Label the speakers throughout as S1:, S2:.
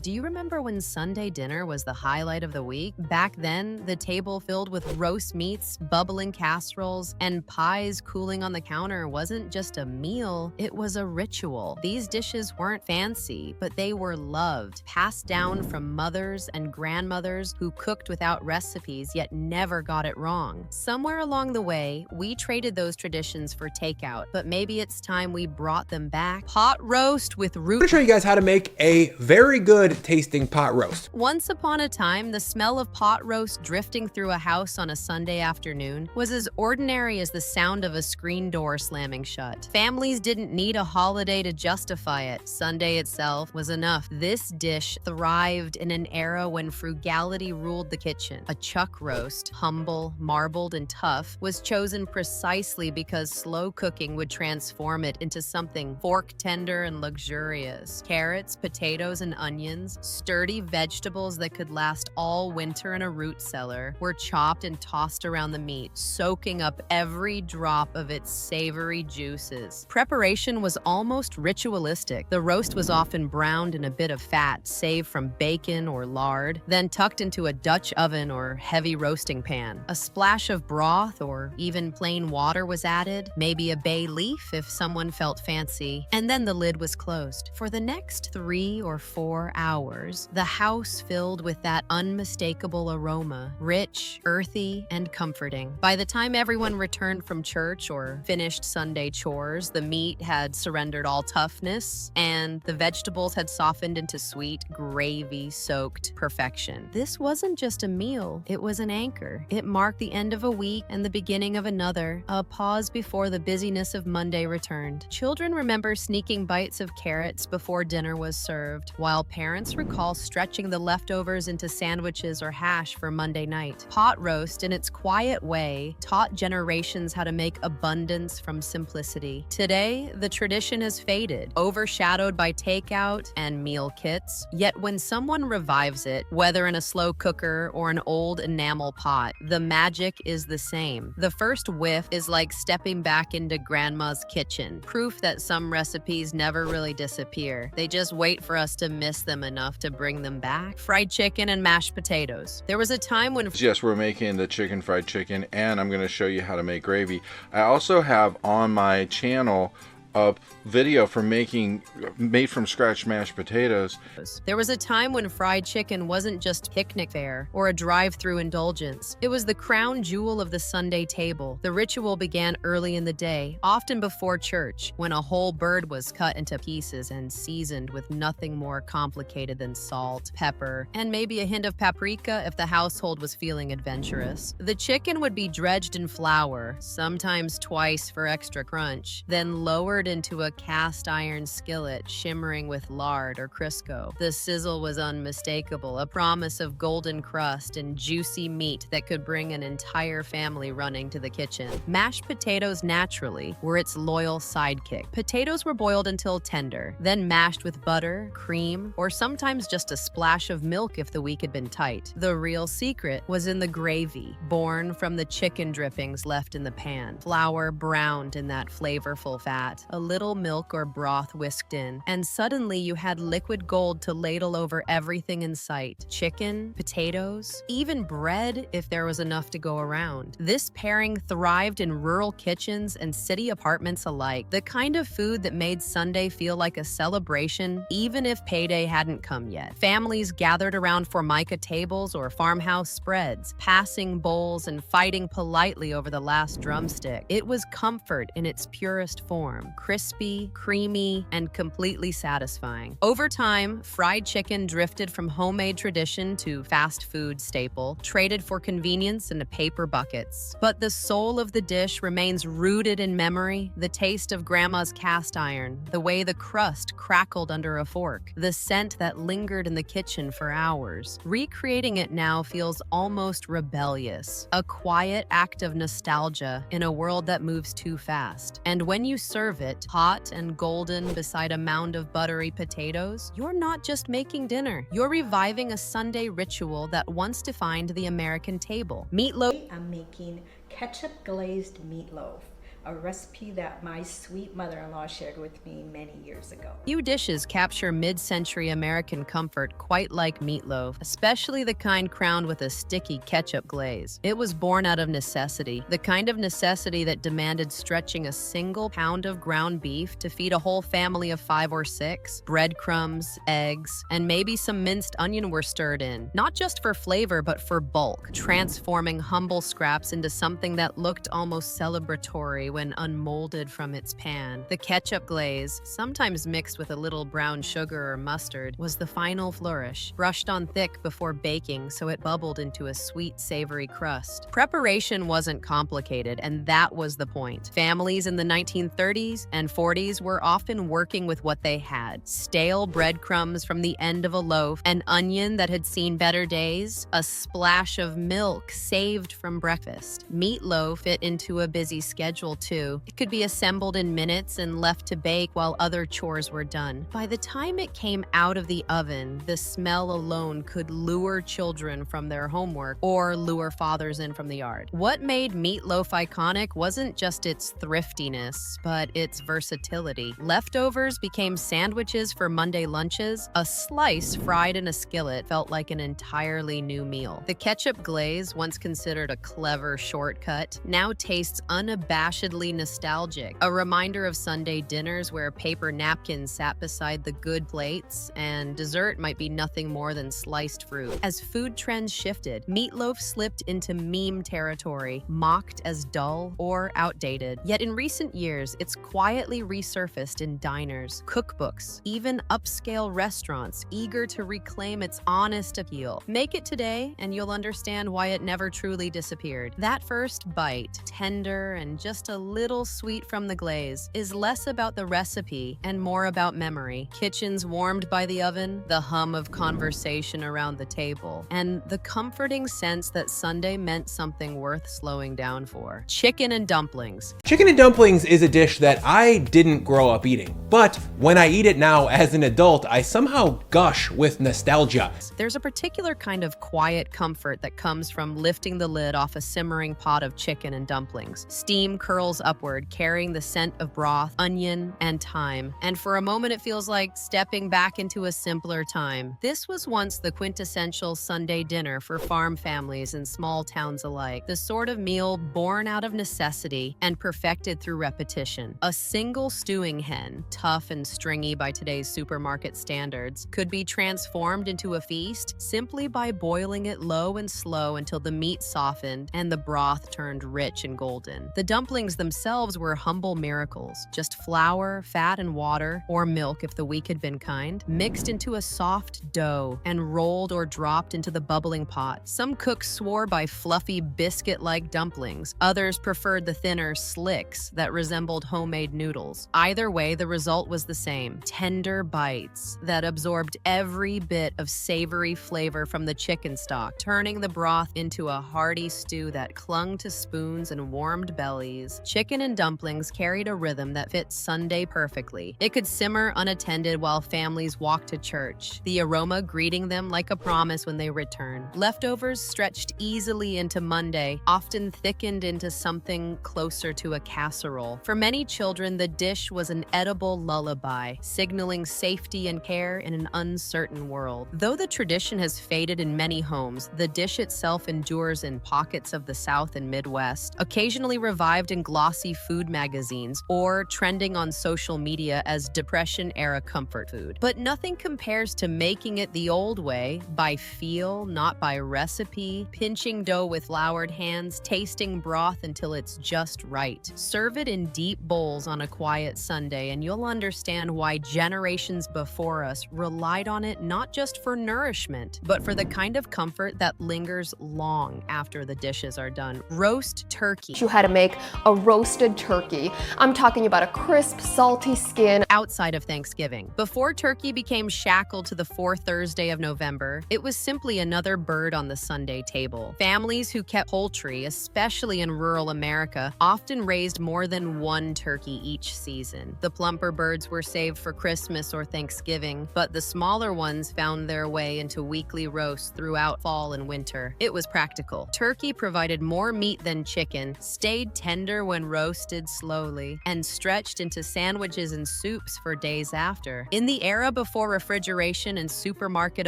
S1: Do you remember when Sunday dinner was the highlight of the week? Back then, the table filled with roast meats, bubbling casseroles, and pies cooling on the counter wasn't just a meal, it was a ritual. These dishes weren't fancy, but they were loved, passed down from mothers and grandmothers who cooked without recipes yet never got it wrong. Somewhere along the way, we traded those traditions for takeout, but maybe it's time we brought them back. Pot roast with root.
S2: I'm gonna show you guys how to make a very good tasting pot roast.
S1: Once upon a time, the smell of pot roast drifting through a house on a Sunday afternoon was as ordinary as the sound of a screen door slamming shut. Families didn't need a holiday to justify it. Sunday itself was enough. This dish thrived in an era when frugality ruled the kitchen. A chuck roast, humble, marbled, and tough, was chosen precisely because slow cooking would transform it into something fork tender and luxurious. Carrots, potatoes, and onions, sturdy vegetables that could last all winter in a root cellar, were chopped and tossed around the meat, soaking up every drop of its savory juices. Preparation was almost ritualistic. The roast was often browned in a bit of fat, saved from bacon or lard, then tucked into a Dutch oven or heavy roasting pan. A splash of broth or even plain water was added, maybe a bay leaf if someone felt fancy, and then the lid was closed. For the next 3 or 4 hours, the house filled with that unmistakable aroma, rich, earthy, and comforting. By the time everyone returned from church or finished Sunday chores, the meat had surrendered all toughness, and the vegetables had softened into sweet, gravy-soaked perfection. This wasn't just a meal, it was an anchor. It marked the end of a week and the beginning of another, a pause before the busyness of Monday returned. Children remember sneaking bites of carrots before dinner was served, while parents recall stretching the leftovers into sandwiches or hash for Monday night. Pot roast, in its quiet way, taught generations how to make abundance from simplicity. Today, the tradition has faded, overshadowed by takeout and meal kits. Yet when someone revives it, whether in a slow cooker or an old enamel pot, the magic is the same. The first whiff is like stepping back into grandma's kitchen, proof that some recipes never really disappear. They just wait for us to miss them enough to bring them back. Fried chicken and mashed potatoes. There was a time when...
S3: Yes, we're making the fried chicken, and I'm going to show you how to make gravy. I also have on my channel a video for making made from scratch mashed potatoes.
S1: There was a time when fried chicken wasn't just picnic fare or a drive-through indulgence. It was the crown jewel of the Sunday table. The ritual began early in the day, often before church, when a whole bird was cut into pieces and seasoned with nothing more complicated than salt, pepper, and maybe a hint of paprika if the household was feeling adventurous. The chicken would be dredged in flour, sometimes twice for extra crunch, then lowered into a cast iron skillet shimmering with lard or Crisco. The sizzle was unmistakable, a promise of golden crust and juicy meat that could bring an entire family running to the kitchen. Mashed potatoes, naturally, were its loyal sidekick. Potatoes were boiled until tender, then mashed with butter, cream, or sometimes just a splash of milk if the week had been tight. The real secret was in the gravy, born from the chicken drippings left in the pan. Flour browned in that flavorful fat, a little milk or broth whisked in, and suddenly you had liquid gold to ladle over everything in sight. Chicken, potatoes, even bread if there was enough to go around. This pairing thrived in rural kitchens and city apartments alike, the kind of food that made Sunday feel like a celebration even if payday hadn't come yet. Families gathered around formica tables or farmhouse spreads, passing bowls and fighting politely over the last drumstick. It was comfort in its purest form. Crispy, creamy, and completely satisfying. Over time, fried chicken drifted from homemade tradition to fast food staple, traded for convenience and paper buckets. But the soul of the dish remains rooted in memory, the taste of grandma's cast iron, the way the crust crackled under a fork, the scent that lingered in the kitchen for hours. Recreating it now feels almost rebellious, a quiet act of nostalgia in a world that moves too fast. And when you serve it, hot and golden beside a mound of buttery potatoes, you're not just making dinner. You're reviving a Sunday ritual that once defined the American table. Meatloaf.
S4: I'm making ketchup glazed meatloaf. a recipe that my sweet mother-in-law shared with me many years ago.
S1: Few dishes capture mid-century American comfort quite like meatloaf, especially the kind crowned with a sticky ketchup glaze. It was born out of necessity, the kind of necessity that demanded stretching a single pound of ground beef to feed a whole family of 5 or 6. Breadcrumbs, eggs, and maybe some minced onion were stirred in, not just for flavor but for bulk, transforming humble scraps into something that looked almost celebratory when unmolded from its pan. The ketchup glaze, sometimes mixed with a little brown sugar or mustard, was the final flourish, brushed on thick before baking so it bubbled into a sweet, savory crust. Preparation wasn't complicated, and that was the point. Families in the 1930s and 40s were often working with what they had: stale breadcrumbs from the end of a loaf, an onion that had seen better days, a splash of milk saved from breakfast. Meatloaf fit into a busy schedule too. It could be assembled in minutes and left to bake while other chores were done. By the time it came out of the oven, the smell alone could lure children from their homework or lure fathers in from the yard. What made meatloaf iconic wasn't just its thriftiness, but its versatility. Leftovers became sandwiches for Monday lunches. A slice fried in a skillet felt like an entirely new meal. The ketchup glaze, once considered a clever shortcut, now tastes unabashedly nostalgic, a reminder of Sunday dinners where paper napkins sat beside the good plates, and dessert might be nothing more than sliced fruit. As food trends shifted, meatloaf slipped into meme territory, mocked as dull or outdated. Yet in recent years, it's quietly resurfaced in diners, cookbooks, even upscale restaurants eager to reclaim its honest appeal. Make it today, and you'll understand why it never truly disappeared. That first bite, tender and just a little sweet from the glaze, is less about the recipe and more about memory. Kitchens warmed by the oven, the hum of conversation around the table, and the comforting sense that Sunday meant something worth slowing down for. Chicken and dumplings.
S2: Chicken and dumplings is a dish that I didn't grow up eating, but when I eat it now as an adult, I somehow gush with nostalgia.
S1: There's a particular kind of quiet comfort that comes from lifting the lid off a simmering pot of chicken and dumplings. Steam curls upward, carrying the scent of broth, onion, and thyme, and for a moment it feels like stepping back into a simpler time. This was once the quintessential Sunday dinner for farm families in small towns alike, the sort of meal born out of necessity and perfected through repetition. A single stewing hen, tough and stringy by today's supermarket standards, could be transformed into a feast simply by boiling it low and slow until the meat softened and the broth turned rich and golden. The dumplings themselves were humble miracles, just flour, fat, and water, or milk if the week had been kind, mixed into a soft dough and rolled or dropped into the bubbling pot. Some cooks swore by fluffy biscuit-like dumplings. Others preferred the thinner slicks that resembled homemade noodles. Either way, the result was the same: tender bites that absorbed every bit of savory flavor from the chicken stock, turning the broth into a hearty stew that clung to spoons and warmed bellies. Chicken and dumplings carried a rhythm that fit Sunday perfectly. It could simmer unattended while families walked to church, the aroma greeting them like a promise when they returned. Leftovers stretched easily into Monday, often thickened into something closer to a casserole. For many children, the dish was an edible lullaby, signaling safety and care in an uncertain world. Though the tradition has faded in many homes, the dish itself endures in pockets of the South and Midwest, occasionally revived in glossy food magazines or trending on social media as Depression-era comfort food. But nothing compares to making it the old way, by feel, not by recipe, pinching dough with floured hands, tasting broth until it's just right. Serve it in deep bowls on a quiet Sunday, and you'll understand why generations before us relied on it not just for nourishment, but for the kind of comfort that lingers long after the dishes are done. Roast turkey.
S5: You had to make a roasted turkey. I'm talking about a crisp, salty skin.
S1: Outside of Thanksgiving. Before turkey became shackled to the fourth Thursday of November, it was simply another bird on the Sunday table. Families who kept poultry, especially in rural America, often raised more than one turkey each season. The plumper birds were saved for Christmas or Thanksgiving, but the smaller ones found their way into weekly roasts throughout fall and winter. It was practical. Turkey provided more meat than chicken, stayed tender when when roasted slowly and stretched into sandwiches and soups for days after. In the era before refrigeration and supermarket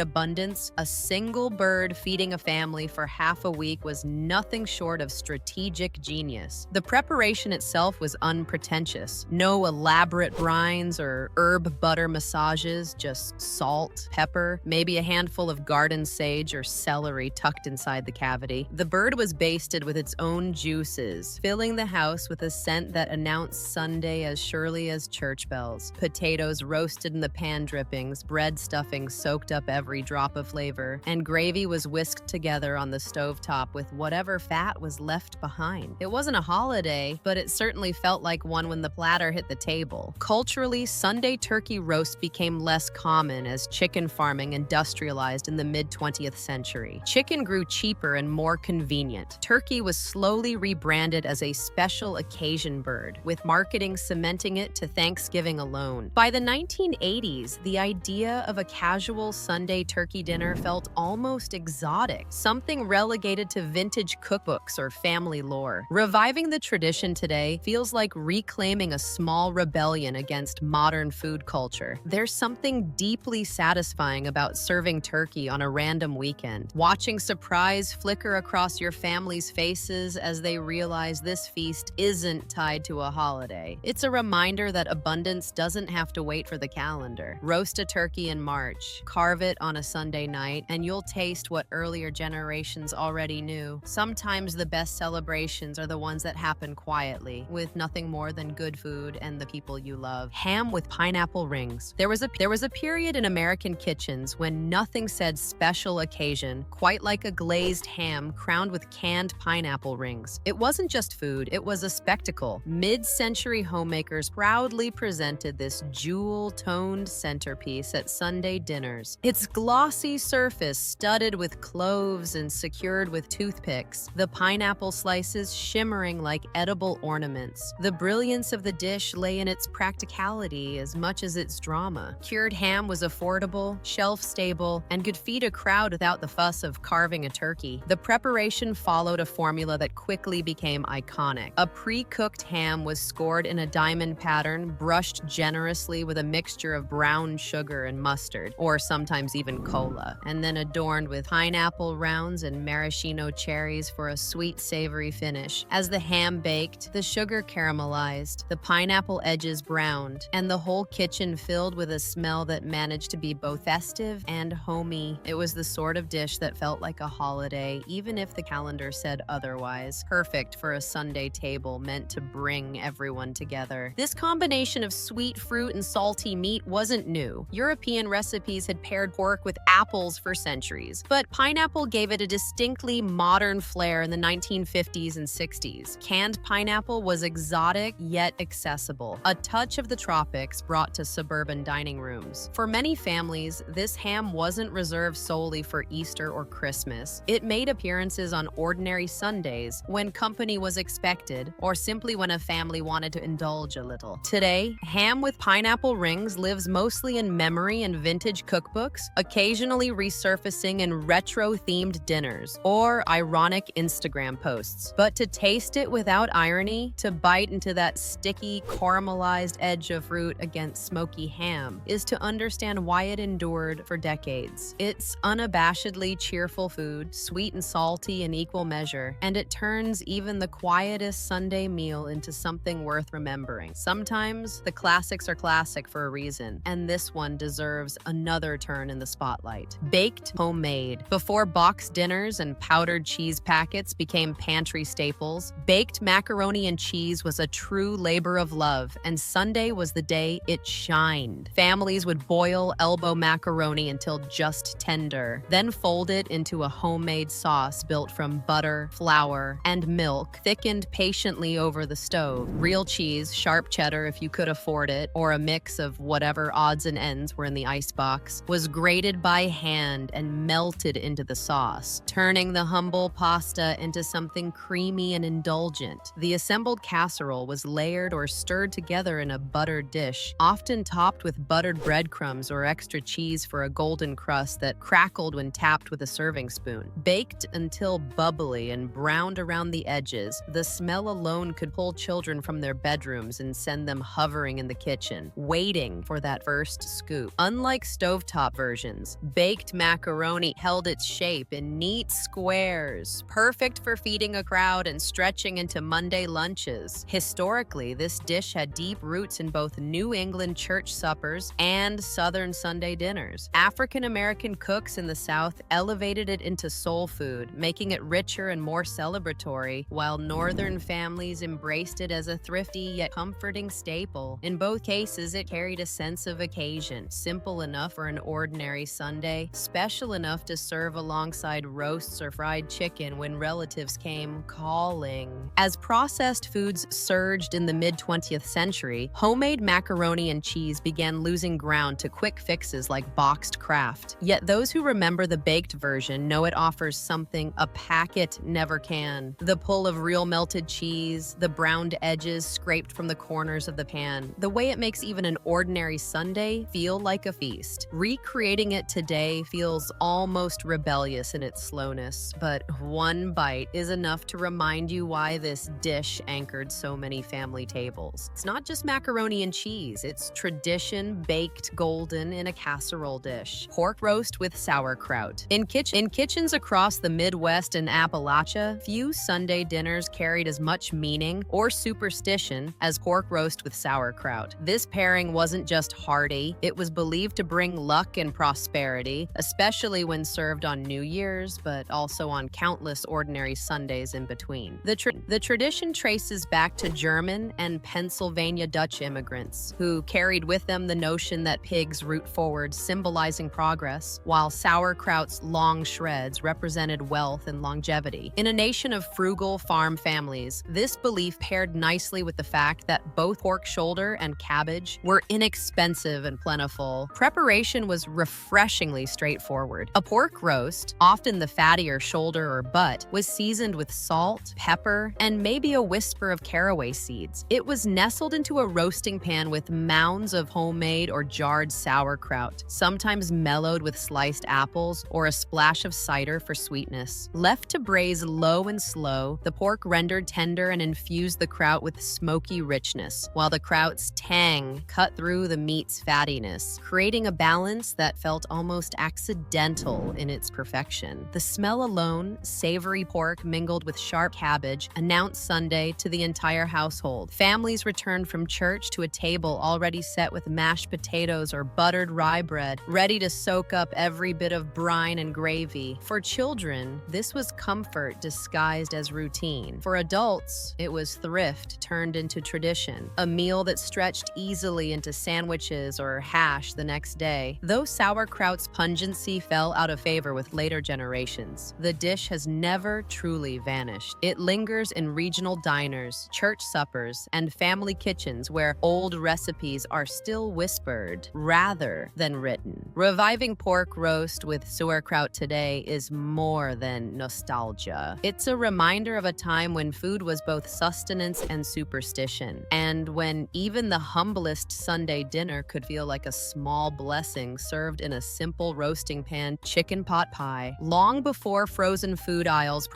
S1: abundance, a single bird feeding a family for half a week was nothing short of strategic genius. The preparation itself was unpretentious. No elaborate brines or herb butter massages, just salt, pepper, maybe a handful of garden sage or celery tucked inside the cavity. The bird was basted with its own juices, filling the house with a scent that announced Sunday as surely as church bells. Potatoes roasted in the pan drippings, bread stuffing soaked up every drop of flavor, and gravy was whisked together on the stovetop with whatever fat was left behind. It wasn't a holiday, but it certainly felt like one when the platter hit the table. Culturally, Sunday turkey roast became less common as chicken farming industrialized in the mid-20th century. Chicken grew cheaper and more convenient. Turkey was slowly rebranded as a special occasion bird, with marketing cementing it to Thanksgiving alone. By the 1980s, the idea of a casual Sunday turkey dinner felt almost exotic, something relegated to vintage cookbooks or family lore. Reviving the tradition today feels like reclaiming a small rebellion against modern food culture. There's something deeply satisfying about serving turkey on a random weekend, watching surprise flicker across your family's faces as they realize this feast isn't tied to a holiday. It's a reminder that abundance doesn't have to wait for the calendar. Roast a turkey in March, carve it on a Sunday night, and you'll taste what earlier generations already knew. Sometimes the best celebrations are the ones that happen quietly, with nothing more than good food and the people you love. Ham with pineapple rings. There was a period in American kitchens when nothing said special occasion quite like a glazed ham crowned with canned pineapple rings. It wasn't just food, it was a spectacle. Mid-century homemakers proudly presented this jewel-toned centerpiece at Sunday dinners. Its glossy surface studded with cloves and secured with toothpicks, the pineapple slices shimmering like edible ornaments. The brilliance of the dish lay in its practicality as much as its drama. Cured ham was affordable, shelf-stable, and could feed a crowd without the fuss of carving a turkey. The preparation followed a formula that quickly became iconic. A pre-cooked ham was scored in a diamond pattern, brushed generously with a mixture of brown sugar and mustard, or sometimes even cola, and then adorned with pineapple rounds and maraschino cherries for a sweet, savory finish. As the ham baked, the sugar caramelized, the pineapple edges browned, and the whole kitchen filled with a smell that managed to be both festive and homey. It was the sort of dish that felt like a holiday, even if the calendar said otherwise. Perfect for a Sunday table meant to bring everyone together. This combination of sweet fruit and salty meat wasn't new. European recipes had paired pork with apples for centuries, but pineapple gave it a distinctly modern flair in the 1950s and 60s. Canned pineapple was exotic yet accessible, a touch of the tropics brought to suburban dining rooms. For many families, this ham wasn't reserved solely for Easter or Christmas. It made appearances on ordinary Sundays when company was expected, or simply when a family wanted to indulge a little. Today, ham with pineapple rings lives mostly in memory and vintage cookbooks, occasionally resurfacing in retro-themed dinners or ironic Instagram posts. But to taste it without irony, to bite into that sticky, caramelized edge of fruit against smoky ham, is to understand why it endured for decades. It's unabashedly cheerful food, sweet and salty in equal measure, and it turns even the quietest Sunday meal into something worth remembering. Sometimes the classics are classic for a reason, and this one deserves another turn in the spotlight. Baked homemade. Before boxed dinners and powdered cheese packets became pantry staples, baked macaroni and cheese was a true labor of love, and Sunday was the day it shined. Families would boil elbow macaroni until just tender, then fold it into a homemade sauce built from butter, flour, and milk, thickened patiently over the stove. Real cheese, sharp cheddar if you could afford it, or a mix of whatever odds and ends were in the icebox, was grated by hand and melted into the sauce, turning the humble pasta into something creamy and indulgent. The assembled casserole was layered or stirred together in a buttered dish, often topped with buttered breadcrumbs or extra cheese for a golden crust that crackled when tapped with a serving spoon. Baked until bubbly and browned around the edges, the smell alone could pull children from their bedrooms and send them hovering in the kitchen, waiting for that first scoop. Unlike stovetop versions, baked macaroni held its shape in neat squares, perfect for feeding a crowd and stretching into Monday lunches. Historically, this dish had deep roots in both New England church suppers and Southern Sunday dinners. African American cooks in the South elevated it into soul food, making it richer and more celebratory, while Northern families embraced it as a thrifty yet comforting staple. In both cases, it carried a sense of occasion, simple enough for an ordinary Sunday, special enough to serve alongside roasts or fried chicken when relatives came calling. As processed foods surged in the mid-20th century, homemade macaroni and cheese began losing ground to quick fixes like boxed Kraft. Yet those who remember the baked version know it offers something a packet never can: the pull of real melted cheese, the browned edges scraped from the corners of the pan, the way it makes even an ordinary Sunday feel like a feast. Recreating it today feels almost rebellious in its slowness, but one bite is enough to remind you why this dish anchored so many family tables. It's not just macaroni and cheese, it's tradition baked golden in a casserole dish. Pork roast with sauerkraut. In kitchens across the Midwest and Appalachia, few Sunday dinners carried as much meaning or superstition as pork roast with sauerkraut. This pairing wasn't just hearty, it was believed to bring luck and prosperity, especially when served on New Year's, but also on countless ordinary Sundays in between. The tradition traces back to German and Pennsylvania Dutch immigrants, who carried with them the notion that pigs root forward, symbolizing progress, while sauerkraut's long shreds represented wealth and longevity. In a nation of frugal farm families, this belief paired nicely with the fact that both pork shoulder and cabbage were inexpensive and plentiful. Preparation was refreshingly straightforward. A pork roast, often the fattier shoulder or butt, was seasoned with salt, pepper, and maybe a whisper of caraway seeds. It was nestled into a roasting pan with mounds of homemade or jarred sauerkraut, sometimes mellowed with sliced apples or a splash of cider for sweetness. Left to braise low and slow, the pork rendered tender and infused the kraut with smoky richness, while the kraut's tang cut through the meat's fattiness, creating a balance that felt almost accidental in its perfection. The smell alone, savory pork mingled with sharp cabbage, announced Sunday to the entire household. Families returned from church to a table already set with mashed potatoes or buttered rye bread, ready to soak up every bit of brine and gravy. For children, this was comfort disguised as routine. For adults, it was thrift turned into tradition, a meal that stretched easily into sandwiches or hash the next day. Though sauerkraut's pungency fell out of favor with later generations, the dish has never truly vanished. It lingers in regional diners, church suppers, and family kitchens where old recipes are still whispered rather than written. Reviving pork roast with sauerkraut today is more than nostalgia. It's a reminder of a time when food was both sustenance and superstition, and when even the humblest Sunday dinner could feel like a small blessing served in a simple roasting pan chicken pot pie. Long before frozen food aisles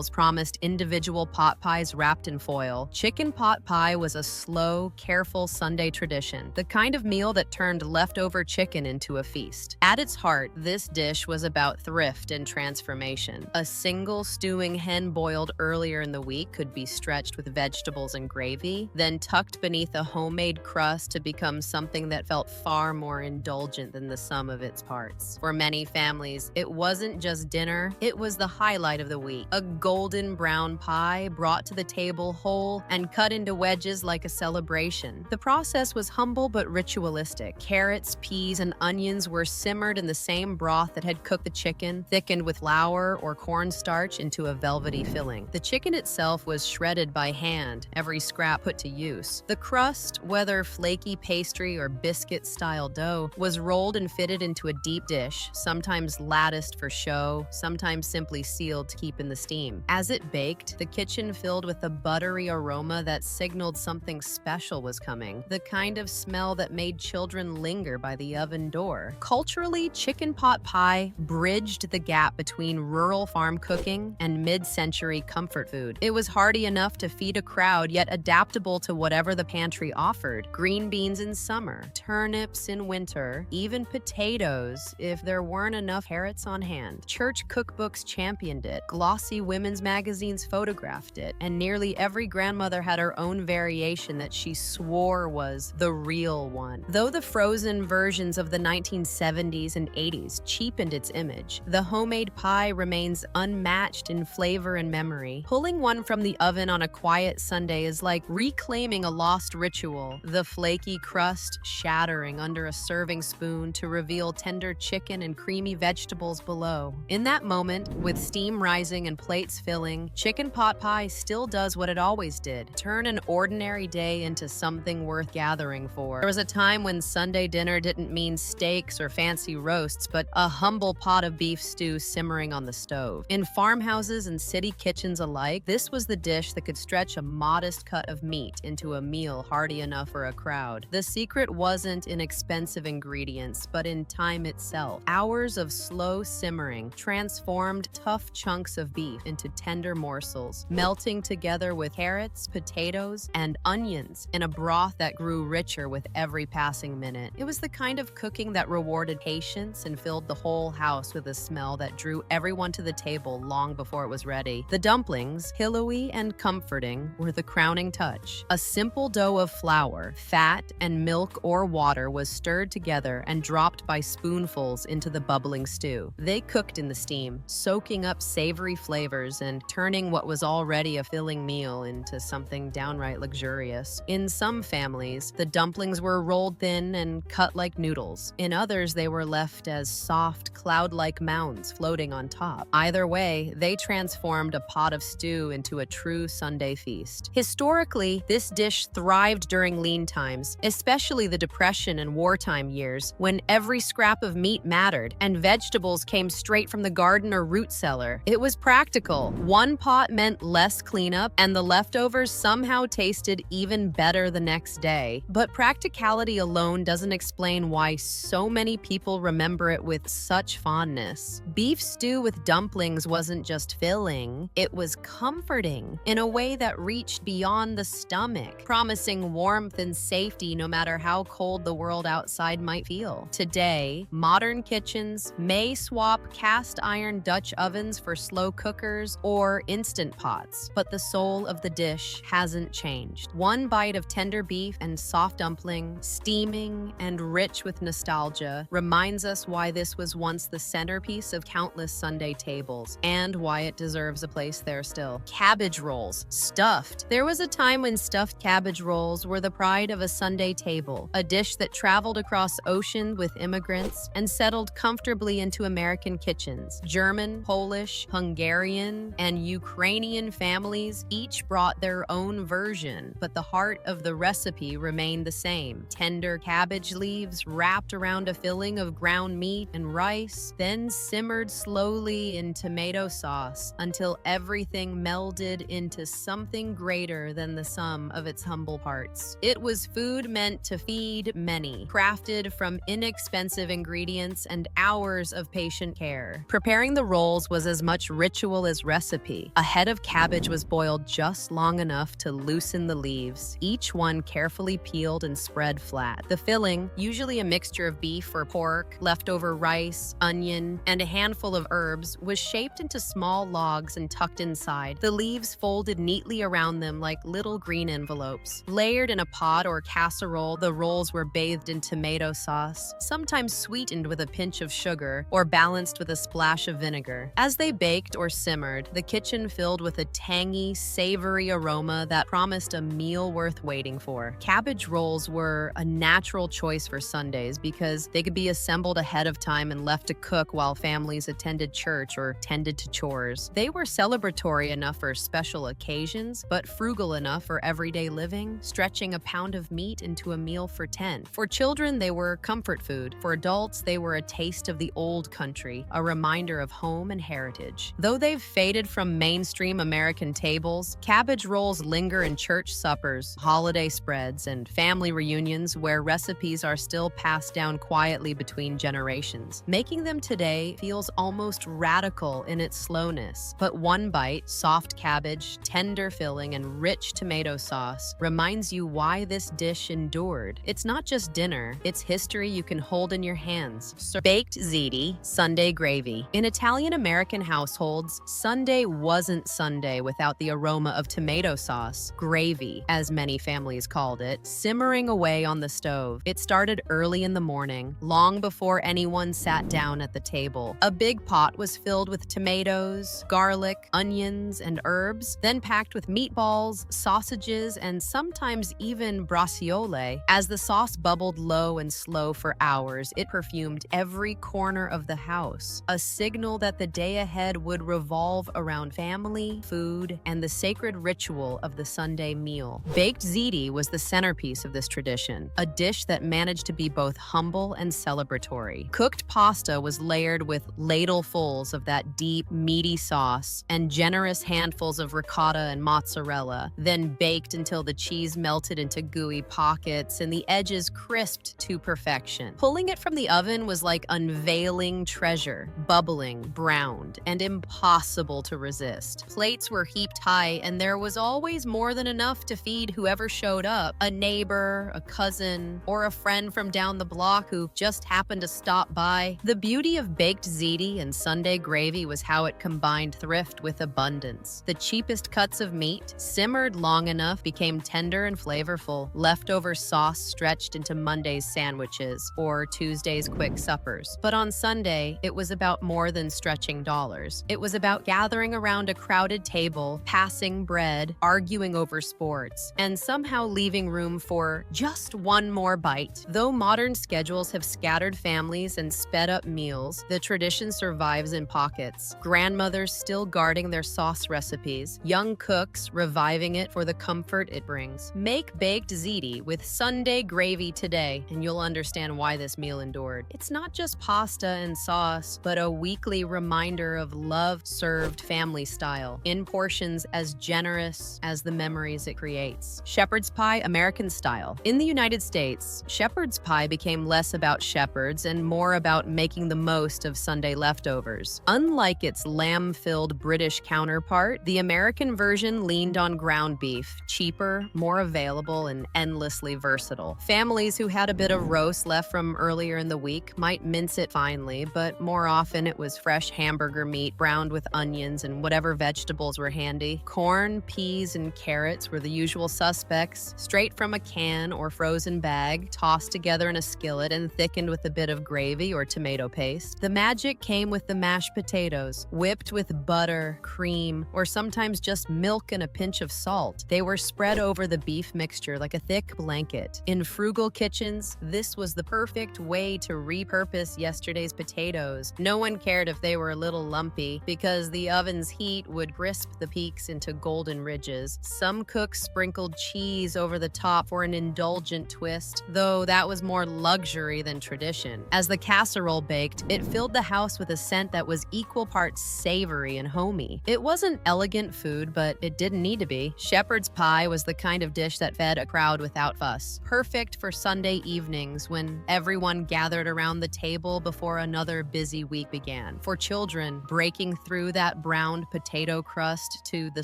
S1: promised individual pot pies wrapped in foil, chicken pot pie was a slow, careful Sunday tradition, the kind of meal that turned leftover chicken into a feast. At its heart, this dish was about thrift and transformation. A single stewing hen boiled earlier in the week could be stretched with vegetables and gravy, then tucked beneath a homemade crust to become something that felt far more indulgent than the sum of its parts. For many families, it wasn't just dinner, it was the highlight of the week. A golden brown pie brought to the table whole and cut into wedges like a celebration. The process was humble but ritualistic. Carrots, peas, and onions were simmered in the same broth that had cooked the chicken, thickened with flour or cornstarch into a velvety filling. The chicken itself was shredded by hand, every scrap put to use. The crust, whether flaky pastry or biscuit-style dough, was rolled and fitted into a deep dish, sometimes latticed for show, sometimes simply sealed to keep in the steam. As it baked, the kitchen filled with a buttery aroma that signaled something special was coming, the kind of smell that made children linger by the oven door. Culturally, chicken pot pie bridged the gap between rural farm cooking and mid-century century comfort food. It was hearty enough to feed a crowd, yet adaptable to whatever the pantry offered. Green beans in summer, turnips in winter, even potatoes if there weren't enough carrots on hand. Church cookbooks championed it, glossy women's magazines photographed it, and nearly every grandmother had her own variation that she swore was the real one. Though the frozen versions of the 1970s and 80s cheapened its image, the homemade pie remains unmatched in flavor and memory. Pulling one from the oven on a quiet Sunday is like reclaiming a lost ritual, the flaky crust shattering under a serving spoon to reveal tender chicken and creamy vegetables below. In that moment, with steam rising and plates filling, chicken pot pie still does what it always did: turn an ordinary day into something worth gathering for. There was a time when Sunday dinner didn't mean steaks or fancy roasts, but a humble pot of beef stew simmering on the stove. In farmhouses and city kitchens alike, this was the dish that could stretch a modest cut of meat into a meal hearty enough for a crowd. The secret wasn't in expensive ingredients, but in time itself. Hours of slow simmering transformed tough chunks of beef into tender morsels, melting together with carrots, potatoes, and onions in a broth that grew richer with every passing minute. It was the kind of cooking that rewarded patience and filled the whole house with a smell that drew everyone to the table long before it was ready. The dumplings, pillowy and comforting, were the crowning touch. A simple dough of flour, fat, and milk or water was stirred together and dropped by spoonfuls into the bubbling stew. They cooked in the steam, soaking up savory flavors and turning what was already a filling meal into something downright luxurious. In some families, the dumplings were rolled thin and cut like noodles. In others, they were left as soft, cloud-like mounds floating on top. Either way, they transformed a pot of stew into a true Sunday feast. Historically, this dish thrived during lean times, especially the Depression and wartime years, when every scrap of meat mattered and vegetables came straight from the garden or root cellar. It was practical. One pot meant less cleanup, and the leftovers somehow tasted even better the next day. But practicality alone doesn't explain why so many people remember it with such fondness. Beef stew with dumplings wasn't just filling, it was comforting in a way that reached beyond the stomach, promising warmth and safety no matter how cold the world outside might feel. Today, modern kitchens may swap cast iron Dutch ovens for slow cookers or instant pots, but the soul of the dish hasn't changed. One bite of tender beef and soft dumpling, steaming and rich with nostalgia, reminds us why this was once the centerpiece of countless Sunday tables and why it deserves a place there still. Cabbage rolls, stuffed. There was a time when stuffed cabbage rolls were the pride of a Sunday table, a dish that traveled across ocean with immigrants and settled comfortably into American kitchens. German, Polish, Hungarian, and Ukrainian families each brought their own version, but the heart of the recipe remained the same. Tender cabbage leaves wrapped around a filling of ground meat and rice, then simmered slowly in tomato sauce until everything melded into something greater than the sum of its humble parts. It was food meant to feed many, crafted from inexpensive ingredients and hours of patient care. Preparing the rolls was as much ritual as recipe. A head of cabbage was boiled just long enough to loosen the leaves, each one carefully peeled and spread flat. The filling, usually a mixture of beef or pork, leftover rice, onion, and a handful of herbs, was shaped into small logs and tucked inside, the leaves folded neatly around them like little green envelopes. Layered in a pot or casserole, the rolls were bathed in tomato sauce, sometimes sweetened with a pinch of sugar or balanced with a splash of vinegar. As they baked or simmered, the kitchen filled with a tangy, savory aroma that promised a meal worth waiting for. Cabbage rolls were a natural choice for Sundays because they could be assembled ahead of time and left to cook while families attended church or tended to chores. They were celebratory enough for special occasions, but frugal enough for everyday living, stretching a pound of meat into a meal for 10. For children, they were comfort food. For adults, they were a taste of the old country, a reminder of home and heritage. Though they've faded from mainstream American tables, cabbage rolls linger in church suppers, holiday spreads, and family reunions where recipes are still passed down quietly between generations. Making them today feels almost radical in its slowness, but One bite, soft cabbage, tender filling, and rich tomato sauce reminds you why this dish endured. It's not just dinner, it's history you can hold in your hands. Baked ziti, Sunday gravy. In Italian-American households, Sunday wasn't Sunday without the aroma of tomato sauce, gravy, as many families called it, simmering away on the stove. It started early in the morning, long before anyone sat down at the table. A big pot was filled with tomatoes, garlic, onions, and herbs, then packed with meatballs, sausages, and sometimes even braciole. As the sauce bubbled low and slow for hours, it perfumed every corner of the house, a signal that the day ahead would revolve around family, food, and the sacred ritual of the Sunday meal. Baked ziti was the centerpiece of this tradition, a dish that managed to be both humble and celebratory. Cooked pasta was layered with ladlefuls of that deep, meaty sauce and generous handfuls of ricotta and mozzarella, then baked until the cheese melted into gooey pockets and the edges crisped to perfection. Pulling it from the oven was like unveiling treasure, bubbling, browned, and impossible to resist. Plates were heaped high, and there was always more than enough to feed whoever showed up, a neighbor, a cousin, or a friend from down the block who just happened to stop by. The beauty of baked ziti and Sunday gravy was how it combined thrift with abundance. The cheapest cuts of meat, simmered long enough, became tender and flavorful. Leftover sauce stretched into Monday's sandwiches or Tuesday's quick suppers. But on Sunday, it was about more than stretching dollars. It was about gathering around a crowded table, passing bread, arguing over sports, and somehow leaving room for just one more bite. Though modern schedules have scattered families and sped up meals, the tradition survives in pockets. Grandmothers still guarding their sauce recipes, young cooks reviving it for the comfort it brings. Make baked ziti with Sunday gravy today, and you'll understand why this meal endured. It's not just pasta and sauce, but a weekly reminder of love served family style, in portions as generous as the memories it creates. Shepherd's pie, American style. In the United States, shepherd's pie became less about shepherds and more about making the most of Sunday leftovers. Unlike its lamb-filled British counterpart, the American version leaned on ground beef, cheaper, more available, and endlessly versatile. Families who had a bit of roast left from earlier in the week might mince it finely, but more often it was fresh hamburger meat browned with onions and whatever vegetables were handy. Corn, peas, and carrots were the usual suspects, straight from a can or frozen bag, tossed together in a skillet and thickened with a bit of gravy or tomato paste. The magic came with the mashed potatoes, whipped with butter, cream, or sometimes just milk and a pinch of salt. They were spread over the beef mixture like a thick blanket. In frugal kitchens, this was the perfect way to repurpose yesterday's potatoes. No one cared if they were a little lumpy because the oven's heat would crisp the peaks into golden ridges. Some cooks sprinkled cheese over the top for an indulgent twist, though that was more luxury than tradition. As the casserole baked, it filled the house with a scent that was equal parts savory and homey. It wasn't elegant food, but it didn't need to be. Shepherd's pie was the kind of dish that fed a crowd without fuss. Perfect for Sunday evenings when everyone gathered around the table before another busy week began. For children, breaking through that browned potato crust to the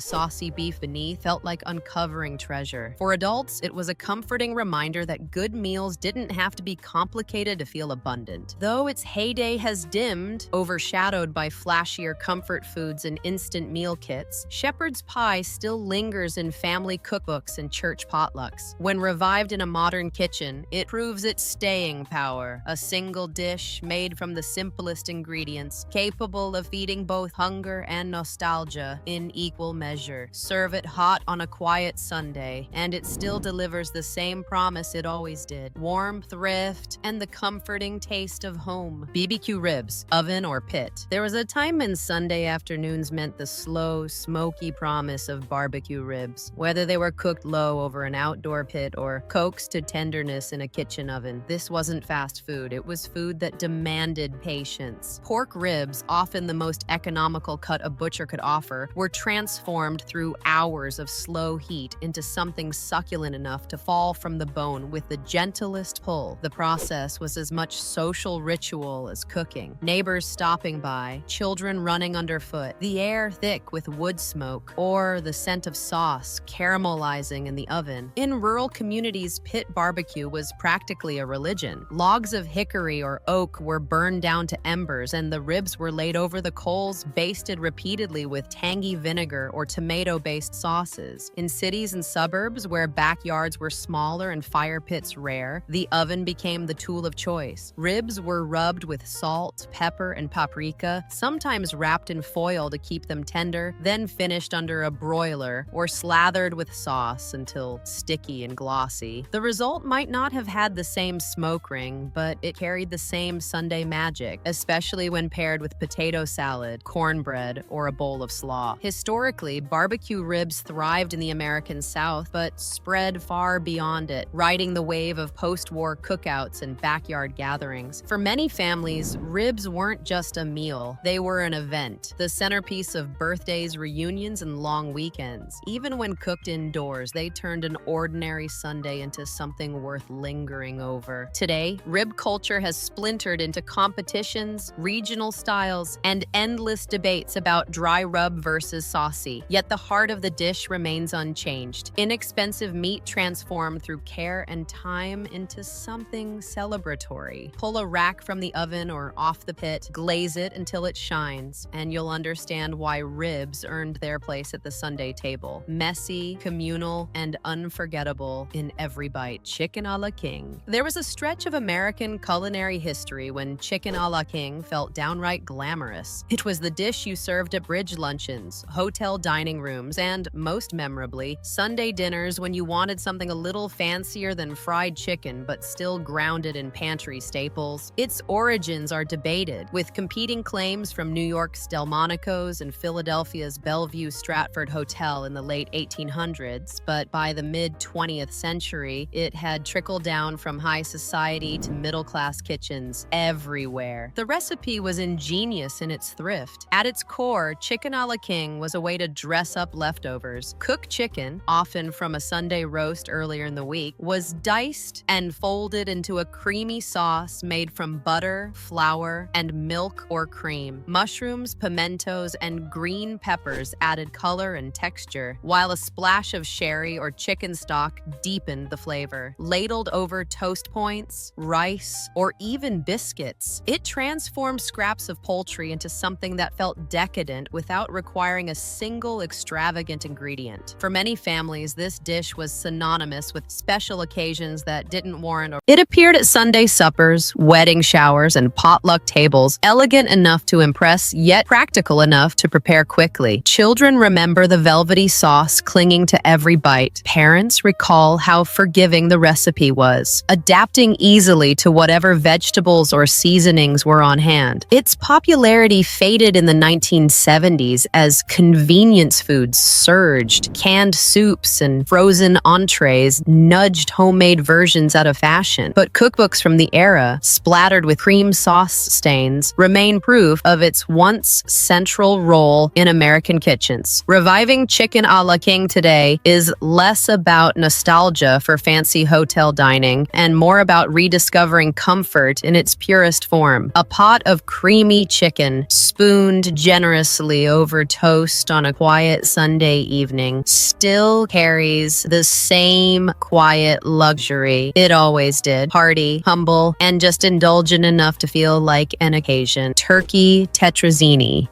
S1: saucy beef beneath felt like uncovering treasure. For adults, it was a comforting reminder that good meals didn't have to be complicated to feel abundant. Though its heyday has dimmed, overshadowed by flashier comfort foods and instant meal kits, shepherd's pie still lingers in family cookbooks and church potlucks. When revived in a modern kitchen, it proves its staying power, a single dish made from the simplest ingredients, capable of feeding both hunger and nostalgia in equal measure. Serve it hot on a quiet Sunday, and it still delivers the same promise it always did: warmth, thrift, and the comforting taste of home. BBQ ribs, oven or pit. There was a time when Sunday afternoons meant the slow, smoky promise of barbecue ribs. Whether they were cooked low over an outdoor pit or coaxed to tenderness in a kitchen oven, this wasn't fast food. It was food that demanded patience. Pork ribs, often the most economical cut a butcher could offer, were transformed through hours of slow heat into something succulent enough to fall from the bone with the gentlest pull. The process was as much social ritual as cooking. Neighbors stopping by, children running underfoot. The the air thick with wood smoke, or the scent of sauce caramelizing in the oven. In rural communities, pit barbecue was practically a religion. Logs of hickory or oak were burned down to embers, and the ribs were laid over the coals, basted repeatedly with tangy vinegar or tomato-based sauces. In cities and suburbs, where backyards were smaller and fire pits rare, the oven became the tool of choice. Ribs were rubbed with salt, pepper, and paprika, sometimes wrapped in foil to keep them tender, then finished under a broiler or slathered with sauce until sticky and glossy. The result might not have had the same smoke ring, but it carried the same Sunday magic, especially when paired with potato salad, cornbread, or a bowl of slaw. Historically, barbecue ribs thrived in the American South, but spread far beyond it, riding the wave of post-war cookouts and backyard gatherings. For many families, ribs weren't just a meal, they were an event, the centerpiece of birthdays, reunions, and long weekends. Even when cooked indoors, they turned an ordinary Sunday into something worth lingering over. Today, rib culture has splintered into competitions, regional styles, and endless debates about dry rub versus saucy. Yet the heart of the dish remains unchanged. Inexpensive meat transformed through care and time into something celebratory. Pull a rack from the oven or off the pit, glaze it until it shines, and you'll understand why ribs earned their place at the Sunday table. Messy, communal, and unforgettable in every bite. Chicken a la king. There was a stretch of American culinary history when chicken a la king felt downright glamorous. It was the dish you served at bridge luncheons, hotel dining rooms, and, most memorably, Sunday dinners when you wanted something a little fancier than fried chicken but still grounded in pantry staples. Its origins are debated, with competing claims from New York's Delmonico's and Philadelphia's Bellevue Stratford Hotel in the late 1800s, but by the mid-20th century, it had trickled down from high society to middle-class kitchens everywhere. The recipe was ingenious in its thrift. At its core, chicken a la king was a way to dress up leftovers. Cooked chicken, often from a Sunday roast earlier in the week, was diced and folded into a creamy sauce made from butter, flour, and milk or cream. Mushrooms, pimentos, and green peppers added color and texture, while a splash of sherry or chicken stock deepened the flavor. Ladled over toast points, rice, or even biscuits, it transformed scraps of poultry into something that felt decadent without requiring a single extravagant ingredient. For many families, this dish was synonymous with special occasions that didn't warrant. It appeared at Sunday suppers, wedding showers, and potluck tables, elegant enough to impress, yet practical enough to prepare quickly. Children remember the velvety sauce clinging to every bite. Parents recall how forgiving the recipe was, adapting easily to whatever vegetables or seasonings were on hand. Its popularity faded in the 1970s as convenience foods surged. Canned soups and frozen entrees nudged homemade versions out of fashion. But cookbooks from the era, splattered with cream sauce stains, remain proof of its once central role in American kitchens. Reviving chicken a la king today is less about nostalgia for fancy hotel dining and more about rediscovering comfort in its purest form. A pot of creamy chicken, spooned generously over toast on a quiet Sunday evening, still carries the same quiet luxury it always did. Hearty, humble, and just indulgent enough to feel like an occasion. Turkey Tetrazini.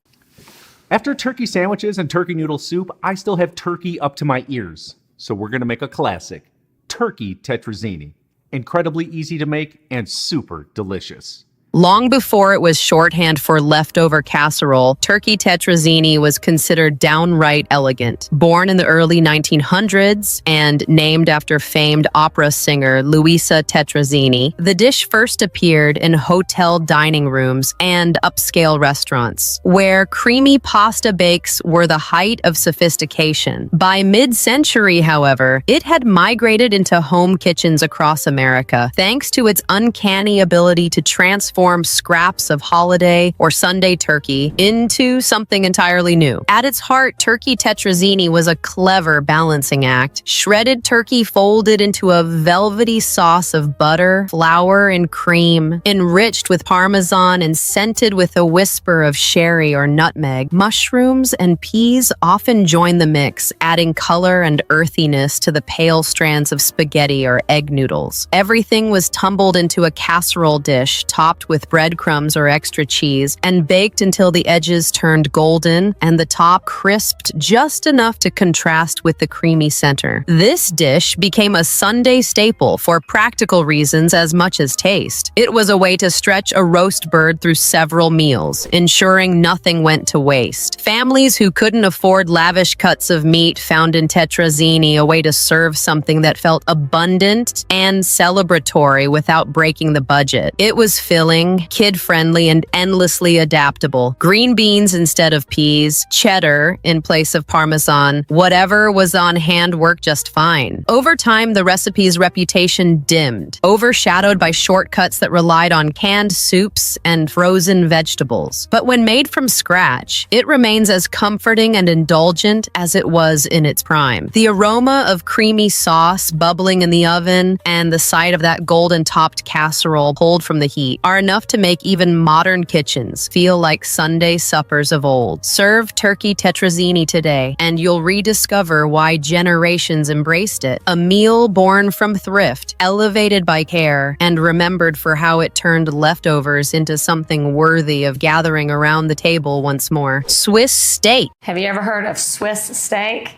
S6: After turkey sandwiches and turkey noodle soup, I still have turkey up to my ears. So we're going to make a classic, turkey Tetrazini. Incredibly easy to make and super delicious.
S1: Long before it was shorthand for leftover casserole, turkey Tetrazini was considered downright elegant. Born in the early 1900s and named after famed opera singer Luisa Tetrazini, the dish first appeared in hotel dining rooms and upscale restaurants, where creamy pasta bakes were the height of sophistication. By mid-century, however, it had migrated into home kitchens across America, thanks to its uncanny ability to transform transform scraps of holiday or Sunday turkey into something entirely new. At its heart, turkey Tetrazini was a clever balancing act. Shredded turkey folded into a velvety sauce of butter, flour, and cream, enriched with parmesan and scented with a whisper of sherry or nutmeg. Mushrooms and peas often join the mix, adding color and earthiness to the pale strands of spaghetti or egg noodles. Everything was tumbled into a casserole dish, topped with breadcrumbs or extra cheese, and baked until the edges turned golden and the top crisped just enough to contrast with the creamy center. This dish became a Sunday staple for practical reasons as much as taste. It was a way to stretch a roast bird through several meals, ensuring nothing went to waste. Families who couldn't afford lavish cuts of meat found in Tetrazini a way to serve something that felt abundant and celebratory without breaking the budget. It was filling, kid-friendly, and endlessly adaptable. Green beans instead of peas, cheddar in place of parmesan, whatever was on hand worked just fine. Over time, the recipe's reputation dimmed, overshadowed by shortcuts that relied on canned soups and frozen vegetables. But when made from scratch, it remains as comforting and indulgent as it was in its prime. The aroma of creamy sauce bubbling in the oven and the sight of that golden-topped casserole pulled from the heat are enough to make even modern kitchens feel like Sunday suppers of old. Serve turkey Tetrazini today, and you'll rediscover why generations embraced it. A meal born from thrift, elevated by care, and remembered for how it turned leftovers into something worthy of gathering around the table once more. Swiss steak.
S7: Have you ever heard of Swiss steak?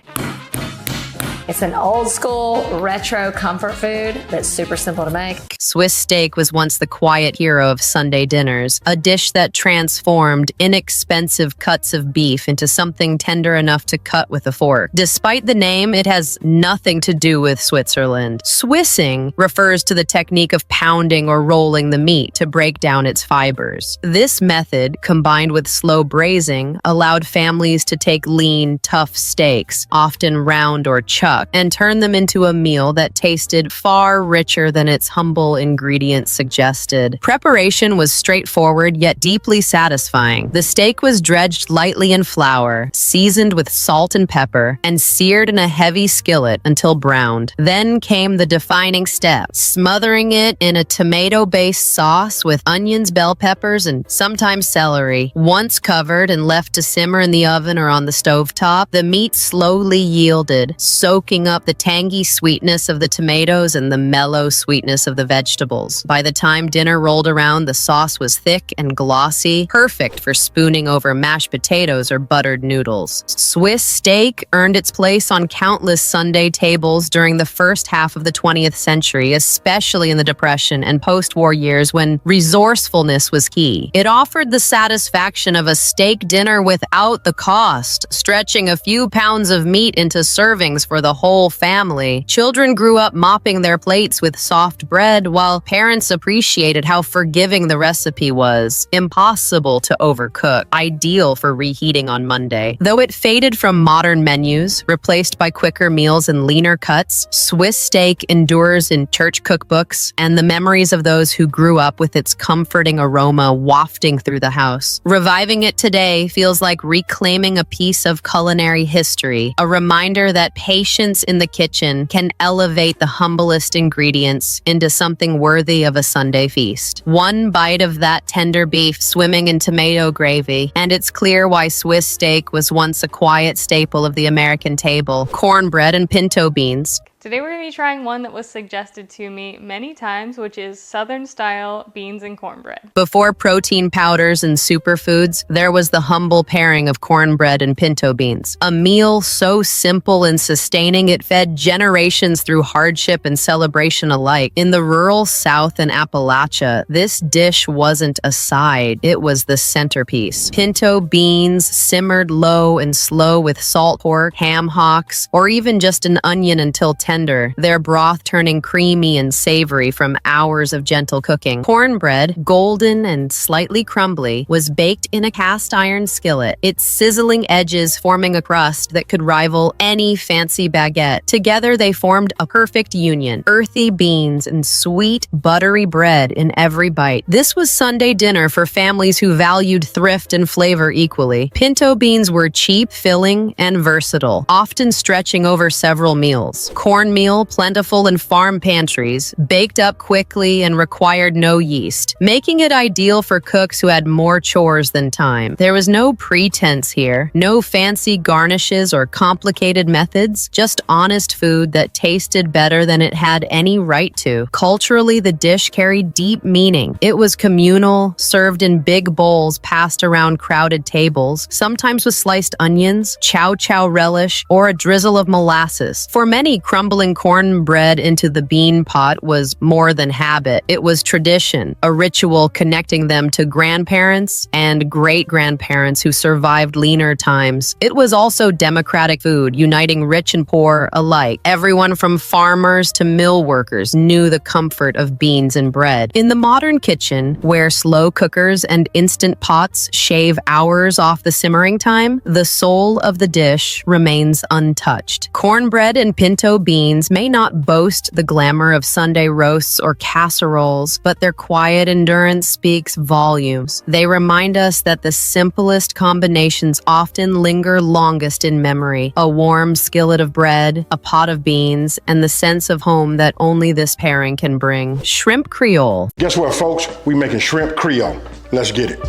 S7: It's an old school, retro comfort food that's super simple to make.
S1: Swiss steak was once the quiet hero of Sunday dinners, a dish that transformed inexpensive cuts of beef into something tender enough to cut with a fork. Despite the name, it has nothing to do with Switzerland. Swissing refers to the technique of pounding or rolling the meat to break down its fibers. This method, combined with slow braising, allowed families to take lean, tough steaks, often round or chucked, and turn them into a meal that tasted far richer than its humble ingredients suggested. Preparation was straightforward yet deeply satisfying. The steak was dredged lightly in flour, seasoned with salt and pepper, and seared in a heavy skillet until browned. Then came the defining step, smothering it in a tomato-based sauce with onions, bell peppers, and sometimes celery. Once covered and left to simmer in the oven or on the stovetop, the meat slowly yielded, soaking up the tangy sweetness of the tomatoes and the mellow sweetness of the vegetables. By the time dinner rolled around, the sauce was thick and glossy, perfect for spooning over mashed potatoes or buttered noodles. Swiss steak earned its place on countless Sunday tables during the first half of the 20th century, especially in the Depression and post-war years when resourcefulness was key. It offered the satisfaction of a steak dinner without the cost, stretching a few pounds of meat into servings for the whole family. Children grew up mopping their plates with soft bread, while parents appreciated how forgiving the recipe was. Impossible to overcook, ideal for reheating on Monday. Though it faded from modern menus, replaced by quicker meals and leaner cuts, Swiss steak endures in church cookbooks and the memories of those who grew up with its comforting aroma wafting through the house. Reviving it today feels like reclaiming a piece of culinary history, a reminder that patience in the kitchen can elevate the humblest ingredients into something worthy of a Sunday feast. One bite of that tender beef swimming in tomato gravy, and it's clear why Swiss steak was once a quiet staple of the American table. Cornbread and pinto beans.
S8: Today we're going to be trying one that was suggested to me many times, which is Southern-style beans and cornbread.
S1: Before protein powders and superfoods, there was the humble pairing of cornbread and pinto beans. A meal so simple and sustaining it fed generations through hardship and celebration alike. In the rural South and Appalachia, this dish wasn't a side, it was the centerpiece. Pinto beans simmered low and slow with salt pork, ham hocks, or even just an onion until tender tender, their broth turning creamy and savory from hours of gentle cooking. Cornbread, golden and slightly crumbly, was baked in a cast iron skillet, its sizzling edges forming a crust that could rival any fancy baguette. Together they formed a perfect union, earthy beans and sweet, buttery bread in every bite. This was Sunday dinner for families who valued thrift and flavor equally. Pinto beans were cheap, filling, and versatile, often stretching over several meals. Cornmeal, plentiful in farm pantries, baked up quickly and required no yeast, making it ideal for cooks who had more chores than time. There was no pretense here, no fancy garnishes or complicated methods, just honest food that tasted better than it had any right to. Culturally, the dish carried deep meaning. It was communal, served in big bowls passed around crowded tables, sometimes with sliced onions, chow relish, or a drizzle of molasses. For many, crumbling cornbread into the bean pot was more than habit. It was tradition, a ritual connecting them to grandparents and great-grandparents who survived leaner times. It was also democratic food, uniting rich and poor alike. Everyone from farmers to mill workers knew the comfort of beans and bread. In the modern kitchen, where slow cookers and instant pots shave hours off the simmering time, the soul of the dish remains untouched. Cornbread and pinto beans may not boast the glamour of Sunday roasts or casseroles, but their quiet endurance speaks volumes. They remind us that the simplest combinations often linger longest in memory. A warm skillet of bread, a pot of beans, and the sense of home that only this pairing can bring. Shrimp Creole.
S9: Guess what, folks? We making shrimp Creole. Let's get it.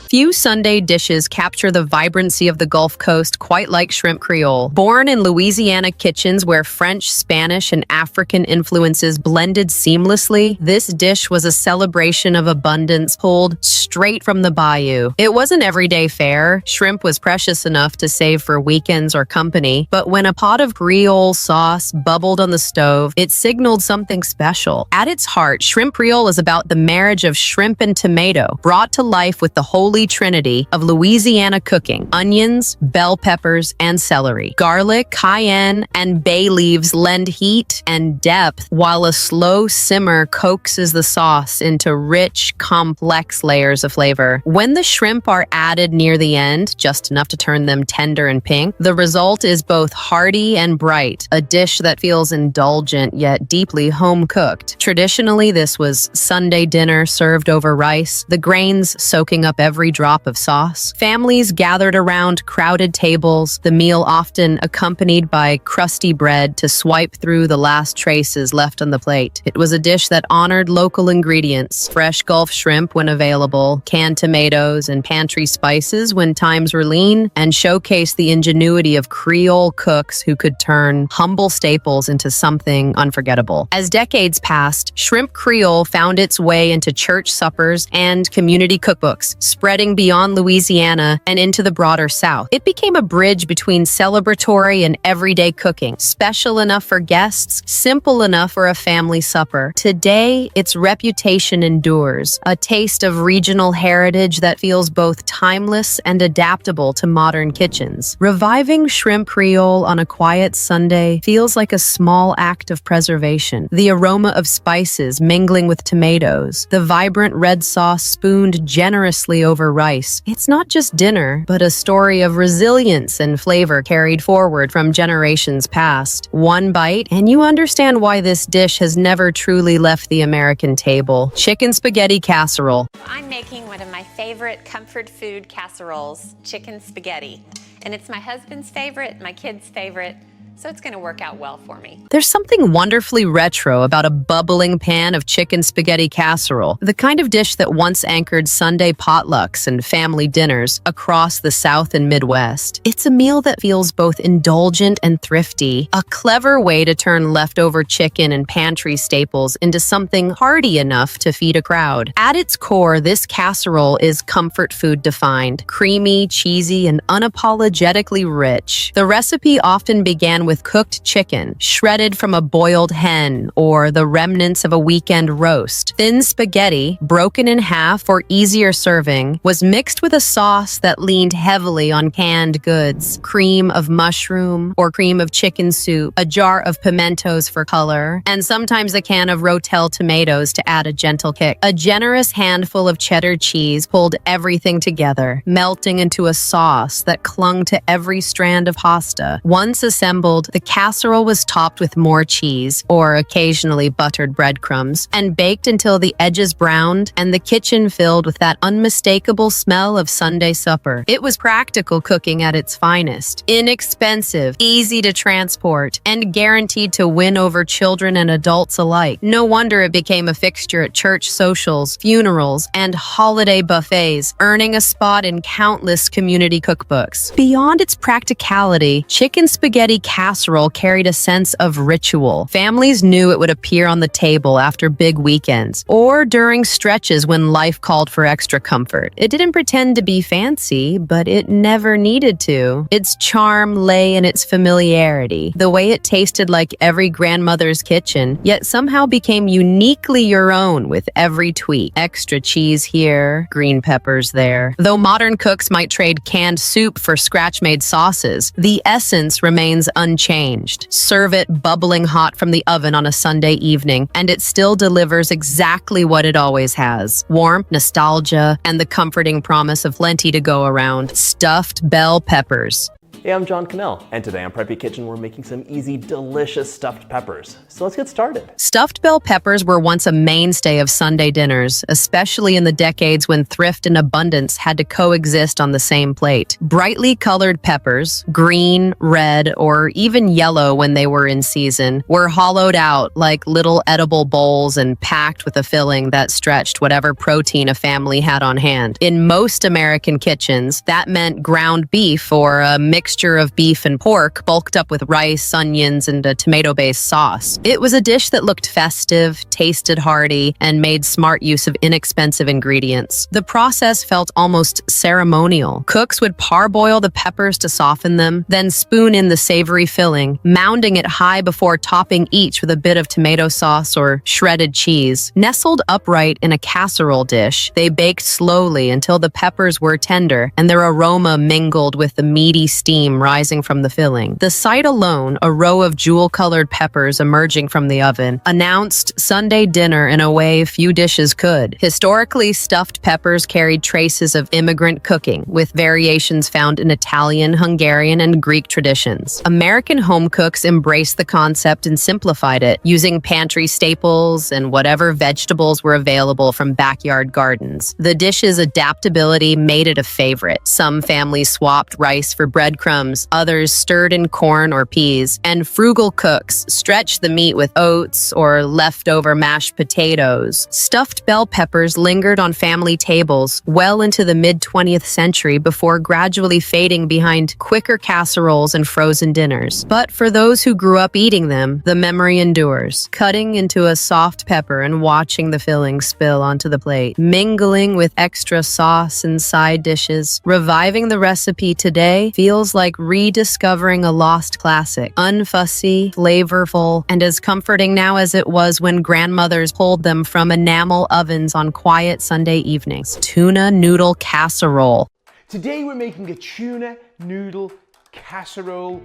S1: Few Sunday dishes capture the vibrancy of the Gulf Coast quite like shrimp Creole. Born in Louisiana kitchens where French, Spanish, and African influences blended seamlessly, this dish was a celebration of abundance pulled straight from the bayou. It wasn't everyday fare. Shrimp was precious enough to save for weekends or company, but when a pot of Creole sauce bubbled on the stove, it signaled something special. At its heart, shrimp Creole is about the marriage of shrimp and tomato, brought to life with the holy trinity of Louisiana cooking: onions, bell peppers, and celery. Garlic, cayenne, and bay leaves lend heat and depth, while a slow simmer coaxes the sauce into rich, complex layers of flavor. When the shrimp are added near the end, just enough to turn them tender and pink, the result is both hearty and bright, a dish that feels indulgent yet deeply home-cooked. Traditionally, this was Sunday dinner served over rice, the grains soaking up every drop of sauce. Families gathered around crowded tables, the meal often accompanied by crusty bread to swipe through the last traces left on the plate. It was a dish that honored local ingredients: fresh Gulf shrimp when available, canned tomatoes, and pantry spices when times were lean, and showcased the ingenuity of Creole cooks who could turn humble staples into something unforgettable. As decades passed, shrimp Creole found its way into church suppers and community cookbooks, spreading beyond Louisiana and into the broader South. It became a bridge between celebratory and everyday cooking, special enough for guests, simple enough for a family supper. Today, its reputation endures, a taste of regional heritage that feels both timeless and adaptable to modern kitchens. Reviving shrimp Creole on a quiet Sunday feels like a small act of preservation. The aroma of spices mingling with tomatoes, the vibrant red sauce spooned generously over rice. It's not just dinner, but a story of resilience and flavor carried forward from generations past. One bite, and you understand why this dish has never truly left the American table. Chicken spaghetti casserole.
S10: I'm making one of my favorite comfort food casseroles, chicken spaghetti. And it's my husband's favorite, my kids' favorite. So it's going to work out well for me.
S1: There's something wonderfully retro about a bubbling pan of chicken spaghetti casserole, the kind of dish that once anchored Sunday potlucks and family dinners across the South and Midwest. It's a meal that feels both indulgent and thrifty, a clever way to turn leftover chicken and pantry staples into something hearty enough to feed a crowd. At its core, this casserole is comfort food defined, creamy, cheesy, and unapologetically rich. The recipe often began began with cooked chicken, shredded from a boiled hen, or the remnants of a weekend roast. Thin spaghetti, broken in half for easier serving, was mixed with a sauce that leaned heavily on canned goods, cream of mushroom or cream of chicken soup, a jar of pimentos for color, and sometimes a can of Rotel tomatoes to add a gentle kick. A generous handful of cheddar cheese pulled everything together, melting into a sauce that clung to every strand of pasta. Once assembled, the casserole was topped with more cheese, or occasionally buttered breadcrumbs, and baked until the edges browned and the kitchen filled with that unmistakable smell of Sunday supper. It was practical cooking at its finest. Inexpensive, easy to transport, and guaranteed to win over children and adults alike. No wonder it became a fixture at church socials, funerals, and holiday buffets, earning a spot in countless community cookbooks. Beyond its practicality, chicken spaghetti casserole carried a sense of ritual. Families knew it would appear on the table after big weekends, or during stretches when life called for extra comfort. It didn't pretend to be fancy, but it never needed to. Its charm lay in its familiarity, the way it tasted like every grandmother's kitchen, yet somehow became uniquely your own with every tweak. Extra cheese here, green peppers there. Though modern cooks might trade canned soup for scratch-made sauces, the essence remains unchanged. Serve it bubbling hot from the oven on a Sunday evening, and it still delivers exactly what it always has: warmth, nostalgia, and the comforting promise of plenty to go around. Stuffed bell peppers.
S11: Hey, I'm John Cannell, and today on Preppy Kitchen we're making some easy, delicious stuffed peppers. So let's get started.
S1: Stuffed bell peppers were once a mainstay of Sunday dinners, especially in the decades when thrift and abundance had to coexist on the same plate. Brightly colored peppers, green, red, or even yellow when they were in season, were hollowed out like little edible bowls and packed with a filling that stretched whatever protein a family had on hand. In most American kitchens, that meant ground beef or a mixture of beef and pork bulked up with rice, onions, and a tomato-based sauce. It was a dish that looked festive, tasted hearty, and made smart use of inexpensive ingredients. The process felt almost ceremonial. Cooks would parboil the peppers to soften them, then spoon in the savory filling, mounding it high before topping each with a bit of tomato sauce or shredded cheese. Nestled upright in a casserole dish, they baked slowly until the peppers were tender and their aroma mingled with the meaty steam rising from the filling. The sight alone, a row of jewel-colored peppers emerging from the oven, announced Sunday dinner in a way few dishes could. Historically, stuffed peppers carried traces of immigrant cooking, with variations found in Italian, Hungarian, and Greek traditions. American home cooks embraced the concept and simplified it, using pantry staples and whatever vegetables were available from backyard gardens. The dish's adaptability made it a favorite. Some families swapped rice for breadcrumbs, others stirred in corn or peas, and frugal cooks stretched the meat with oats or leftover mashed potatoes. Stuffed bell peppers lingered on family tables well into the mid-20th century before gradually fading behind quicker casseroles and frozen dinners. But for those who grew up eating them, the memory endures. Cutting into a soft pepper and watching the filling spill onto the plate, mingling with extra sauce and side dishes, reviving the recipe today feels like rediscovering a lost classic. Unfussy, flavorful, and as comforting now as it was when grandmothers pulled them from enamel ovens on quiet Sunday evenings. Tuna noodle casserole.
S12: Today we're making a tuna noodle casserole.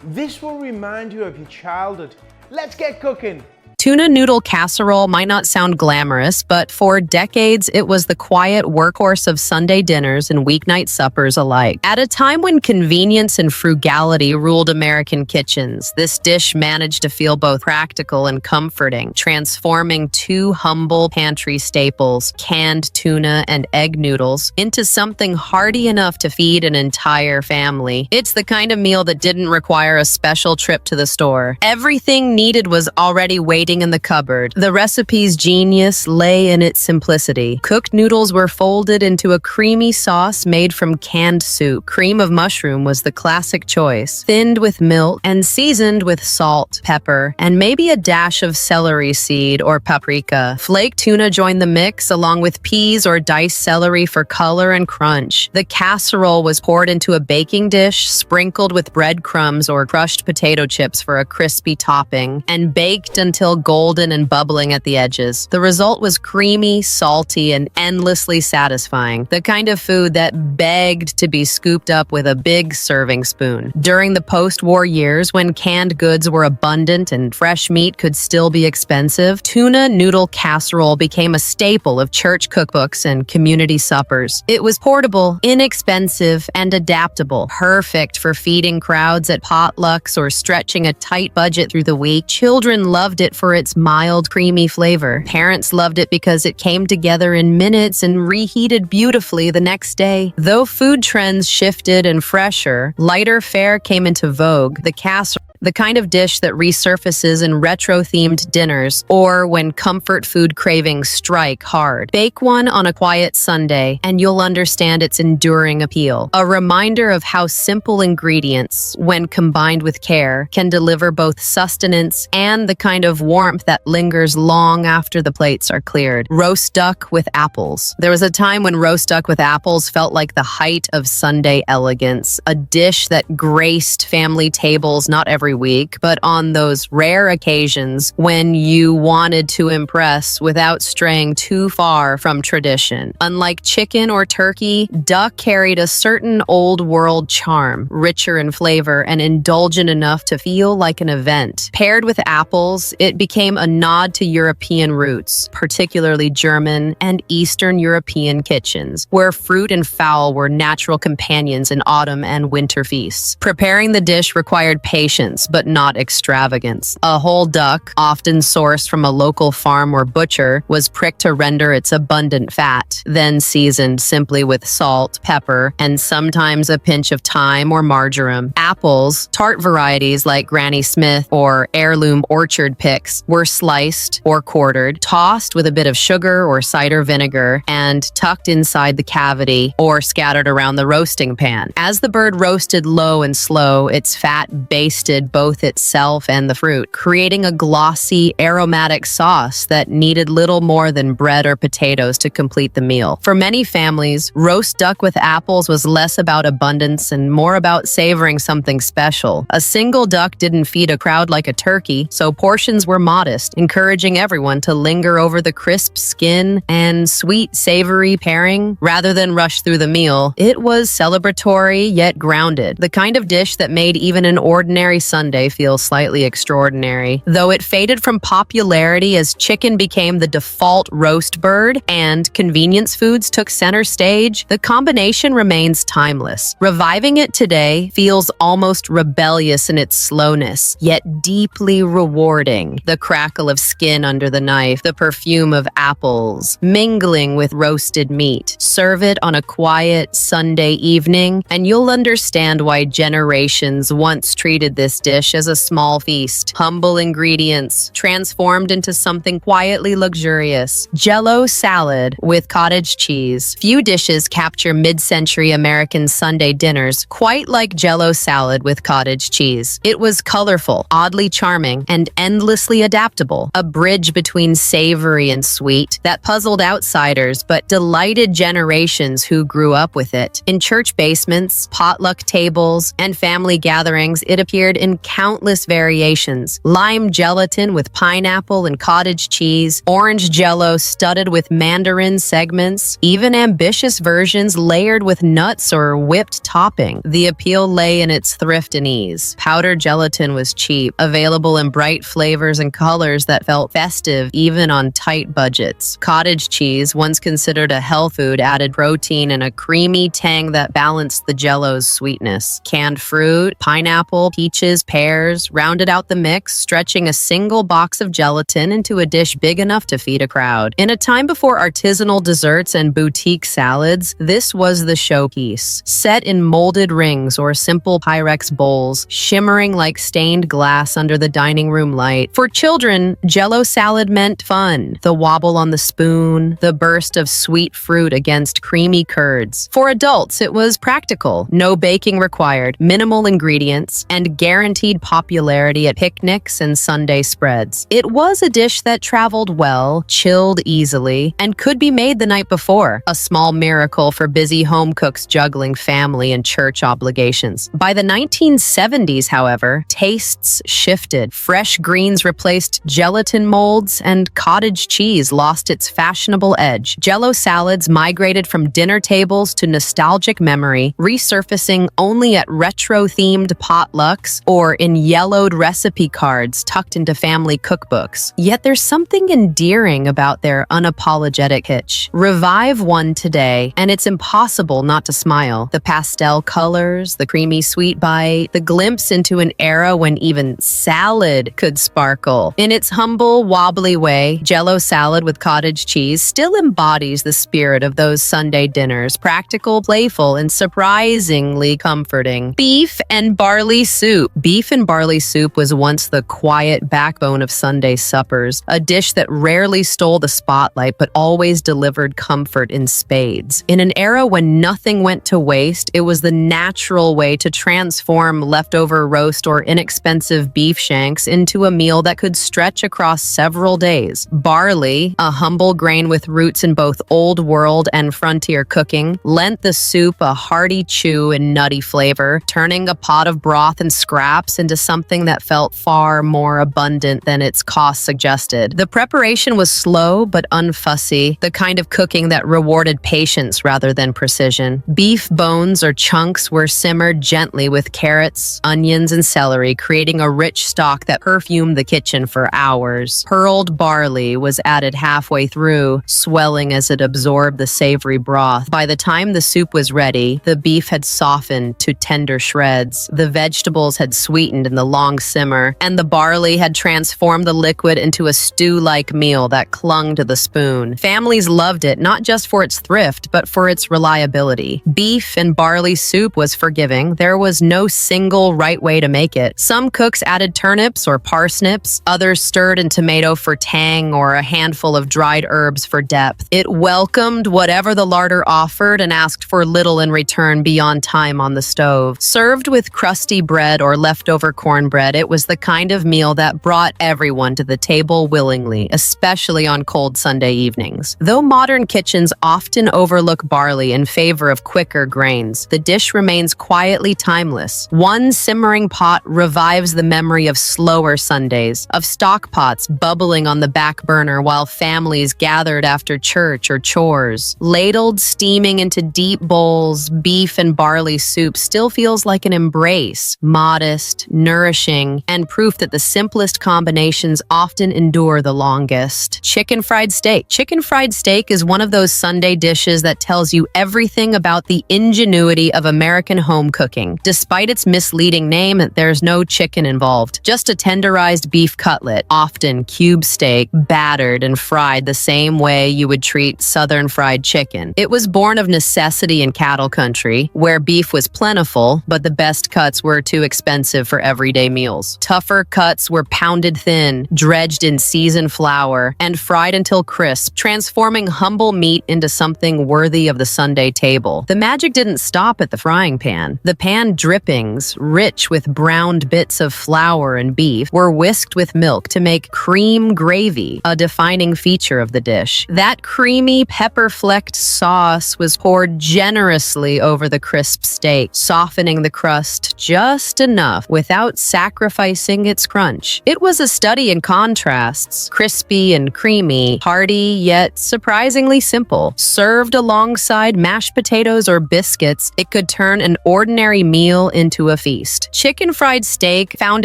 S12: This will remind you of your childhood. Let's get cooking.
S1: Tuna noodle casserole might not sound glamorous, but for decades it was the quiet workhorse of Sunday dinners and weeknight suppers alike. At a time when convenience and frugality ruled American kitchens, this dish managed to feel both practical and comforting, transforming two humble pantry staples, canned tuna and egg noodles, into something hearty enough to feed an entire family. It's the kind of meal that didn't require a special trip to the store. Everything needed was already waiting waiting in the cupboard. The recipe's genius lay in its simplicity. Cooked noodles were folded into a creamy sauce made from canned soup. Cream of mushroom was the classic choice, thinned with milk and seasoned with salt, pepper, and maybe a dash of celery seed or paprika. Flaked tuna joined the mix, along with peas or diced celery for color and crunch. The casserole was poured into a baking dish, sprinkled with breadcrumbs or crushed potato chips for a crispy topping, and baked until golden and bubbling at the edges. The result was creamy, salty, and endlessly satisfying, the kind of food that begged to be scooped up with a big serving spoon. During the post-war years, when canned goods were abundant and fresh meat could still be expensive, tuna noodle casserole became a staple of church cookbooks and community suppers. It was portable, inexpensive, and adaptable, perfect for feeding crowds at potlucks or stretching a tight budget through the week. Children loved it for its mild, creamy flavor. Parents loved it because it came together in minutes and reheated beautifully the next day. Though food trends shifted and fresher, lighter fare came into vogue. The casserole, the kind of dish that resurfaces in retro-themed dinners or when comfort food cravings strike hard. Bake one on a quiet Sunday, and you'll understand its enduring appeal. A reminder of how simple ingredients, when combined with care, can deliver both sustenance and the kind of warmth that lingers long after the plates are cleared. Roast duck with apples. There was a time when roast duck with apples felt like the height of Sunday elegance, a dish that graced family tables not every week, but on those rare occasions when you wanted to impress without straying too far from tradition. Unlike chicken or turkey, duck carried a certain old-world charm, richer in flavor and indulgent enough to feel like an event. Paired with apples, it became a nod to European roots, particularly German and Eastern European kitchens, where fruit and fowl were natural companions in autumn and winter feasts. Preparing the dish required patience, but not extravagance. A whole duck, often sourced from a local farm or butcher, was pricked to render its abundant fat, then seasoned simply with salt, pepper, and sometimes a pinch of thyme or marjoram. Apples, tart varieties like Granny Smith or heirloom orchard picks, were sliced or quartered, tossed with a bit of sugar or cider vinegar, and tucked inside the cavity or scattered around the roasting pan. As the bird roasted low and slow, its fat basted both itself and the fruit, creating a glossy, aromatic sauce that needed little more than bread or potatoes to complete the meal. For many families, roast duck with apples was less about abundance and more about savoring something special. A single duck didn't feed a crowd like a turkey, so portions were modest, encouraging everyone to linger over the crisp skin and sweet, savory pairing rather than rush through the meal. It was celebratory yet grounded, the kind of dish that made even an ordinary Sunday feel slightly extraordinary. Though it faded from popularity as chicken became the default roast bird and convenience foods took center stage, the combination remains timeless. Reviving it today feels almost rebellious in its slowness, yet deeply rewarding. The crackle of skin under the knife, the perfume of apples, mingling with roasted meat. Serve it on a quiet Sunday evening, and you'll understand why generations once treated this dish as a small feast. Humble ingredients transformed into something quietly luxurious. Jello salad with cottage cheese. Few dishes capture mid-century American Sunday dinners quite like Jello salad with cottage cheese. It was colorful, oddly charming, and endlessly adaptable. A bridge between savory and sweet that puzzled outsiders but delighted generations who grew up with it. In church basements, potluck tables, and family gatherings, it appeared in countless variations. Lime gelatin with pineapple and cottage cheese, orange Jello studded with mandarin segments, even ambitious versions layered with nuts or whipped topping. The appeal lay in its thrift and ease. Powdered gelatin was cheap, available in bright flavors and colors that felt festive even on tight budgets. Cottage cheese, once considered a health food, added protein and a creamy tang that balanced the Jello's sweetness. Canned fruit, pineapple, peaches, bananas, pears, rounded out the mix, stretching a single box of gelatin into a dish big enough to feed a crowd. In a time before artisanal desserts and boutique salads, this was the showpiece. Set in molded rings or simple Pyrex bowls, shimmering like stained glass under the dining room light. For children, Jello salad meant fun. The wobble on the spoon, the burst of sweet fruit against creamy curds. For adults, it was practical. No baking required, minimal ingredients, and guaranteed popularity at picnics and Sunday spreads. It was a dish that traveled well, chilled easily, and could be made the night before. A small miracle for busy home cooks juggling family and church obligations. By the 1970s, however, tastes shifted. Fresh greens replaced gelatin molds, and cottage cheese lost its fashionable edge. Jello salads migrated from dinner tables to nostalgic memory, resurfacing only at retro-themed potlucks or in yellowed recipe cards tucked into family cookbooks. Yet there's something endearing about their unapologetic pitch. Revive one today, and it's impossible not to smile. The pastel colors, the creamy sweet bite, the glimpse into an era when even salad could sparkle. In its humble, wobbly way, Jello salad with cottage cheese still embodies the spirit of those Sunday dinners, practical, playful, and surprisingly comforting. Beef and barley soup. Beef and barley soup was once the quiet backbone of Sunday suppers, a dish that rarely stole the spotlight but always delivered comfort in spades. In an era when nothing went to waste, it was the natural way to transform leftover roast or inexpensive beef shanks into a meal that could stretch across several days. Barley, a humble grain with roots in both old world and frontier cooking, lent the soup a hearty chew and nutty flavor, turning a pot of broth and scraps into something that felt far more abundant than its cost suggested. The preparation was slow but unfussy, the kind of cooking that rewarded patience rather than precision. Beef bones or chunks were simmered gently with carrots, onions, and celery, creating a rich stock that perfumed the kitchen for hours. Pearled barley was added halfway through, swelling as it absorbed the savory broth. By the time the soup was ready, the beef had softened to tender shreds, the vegetables had sweetened in the long simmer, and the barley had transformed the liquid into a stew-like meal that clung to the spoon. Families loved it not just for its thrift, but for its reliability. Beef and barley soup was forgiving. There was no single right way to make it. Some cooks added turnips or parsnips, others stirred in tomato for tang or a handful of dried herbs for depth. It welcomed whatever the larder offered and asked for little in return beyond time on the stove. Served with crusty bread or leftover cornbread, it was the kind of meal that brought everyone to the table willingly, especially on cold Sunday evenings. Though modern kitchens often overlook barley in favor of quicker grains, the dish remains quietly timeless. One simmering pot revives the memory of slower Sundays, of stock pots bubbling on the back burner while families gathered after church or chores. Ladled steaming into deep bowls, beef and barley soup still feels like an embrace, modest, nourishing, and proof that the simplest combinations often endure the longest. Chicken fried steak. Chicken fried steak is one of those Sunday dishes that tells you everything about the ingenuity of American home cooking. Despite its misleading name, there's no chicken involved, just a tenderized beef cutlet, often cube steak, battered and fried the same way you would treat Southern fried chicken. It was born of necessity in cattle country, where beef was plentiful, but the best cuts were too expensive for everyday meals. Tougher cuts were pounded thin, dredged in seasoned flour, and fried until crisp, transforming humble meat into something worthy of the Sunday table. The magic didn't stop at the frying pan. The pan drippings, rich with browned bits of flour and beef, were whisked with milk to make cream gravy, a defining feature of the dish. That creamy, pepper-flecked sauce was poured generously over the crisp steak, softening the crust just enough without sacrificing its crunch. It was a study in contrasts, crispy and creamy, hearty yet surprisingly simple. Served alongside mashed potatoes or biscuits, it could turn an ordinary meal into a feast. Chicken fried steak found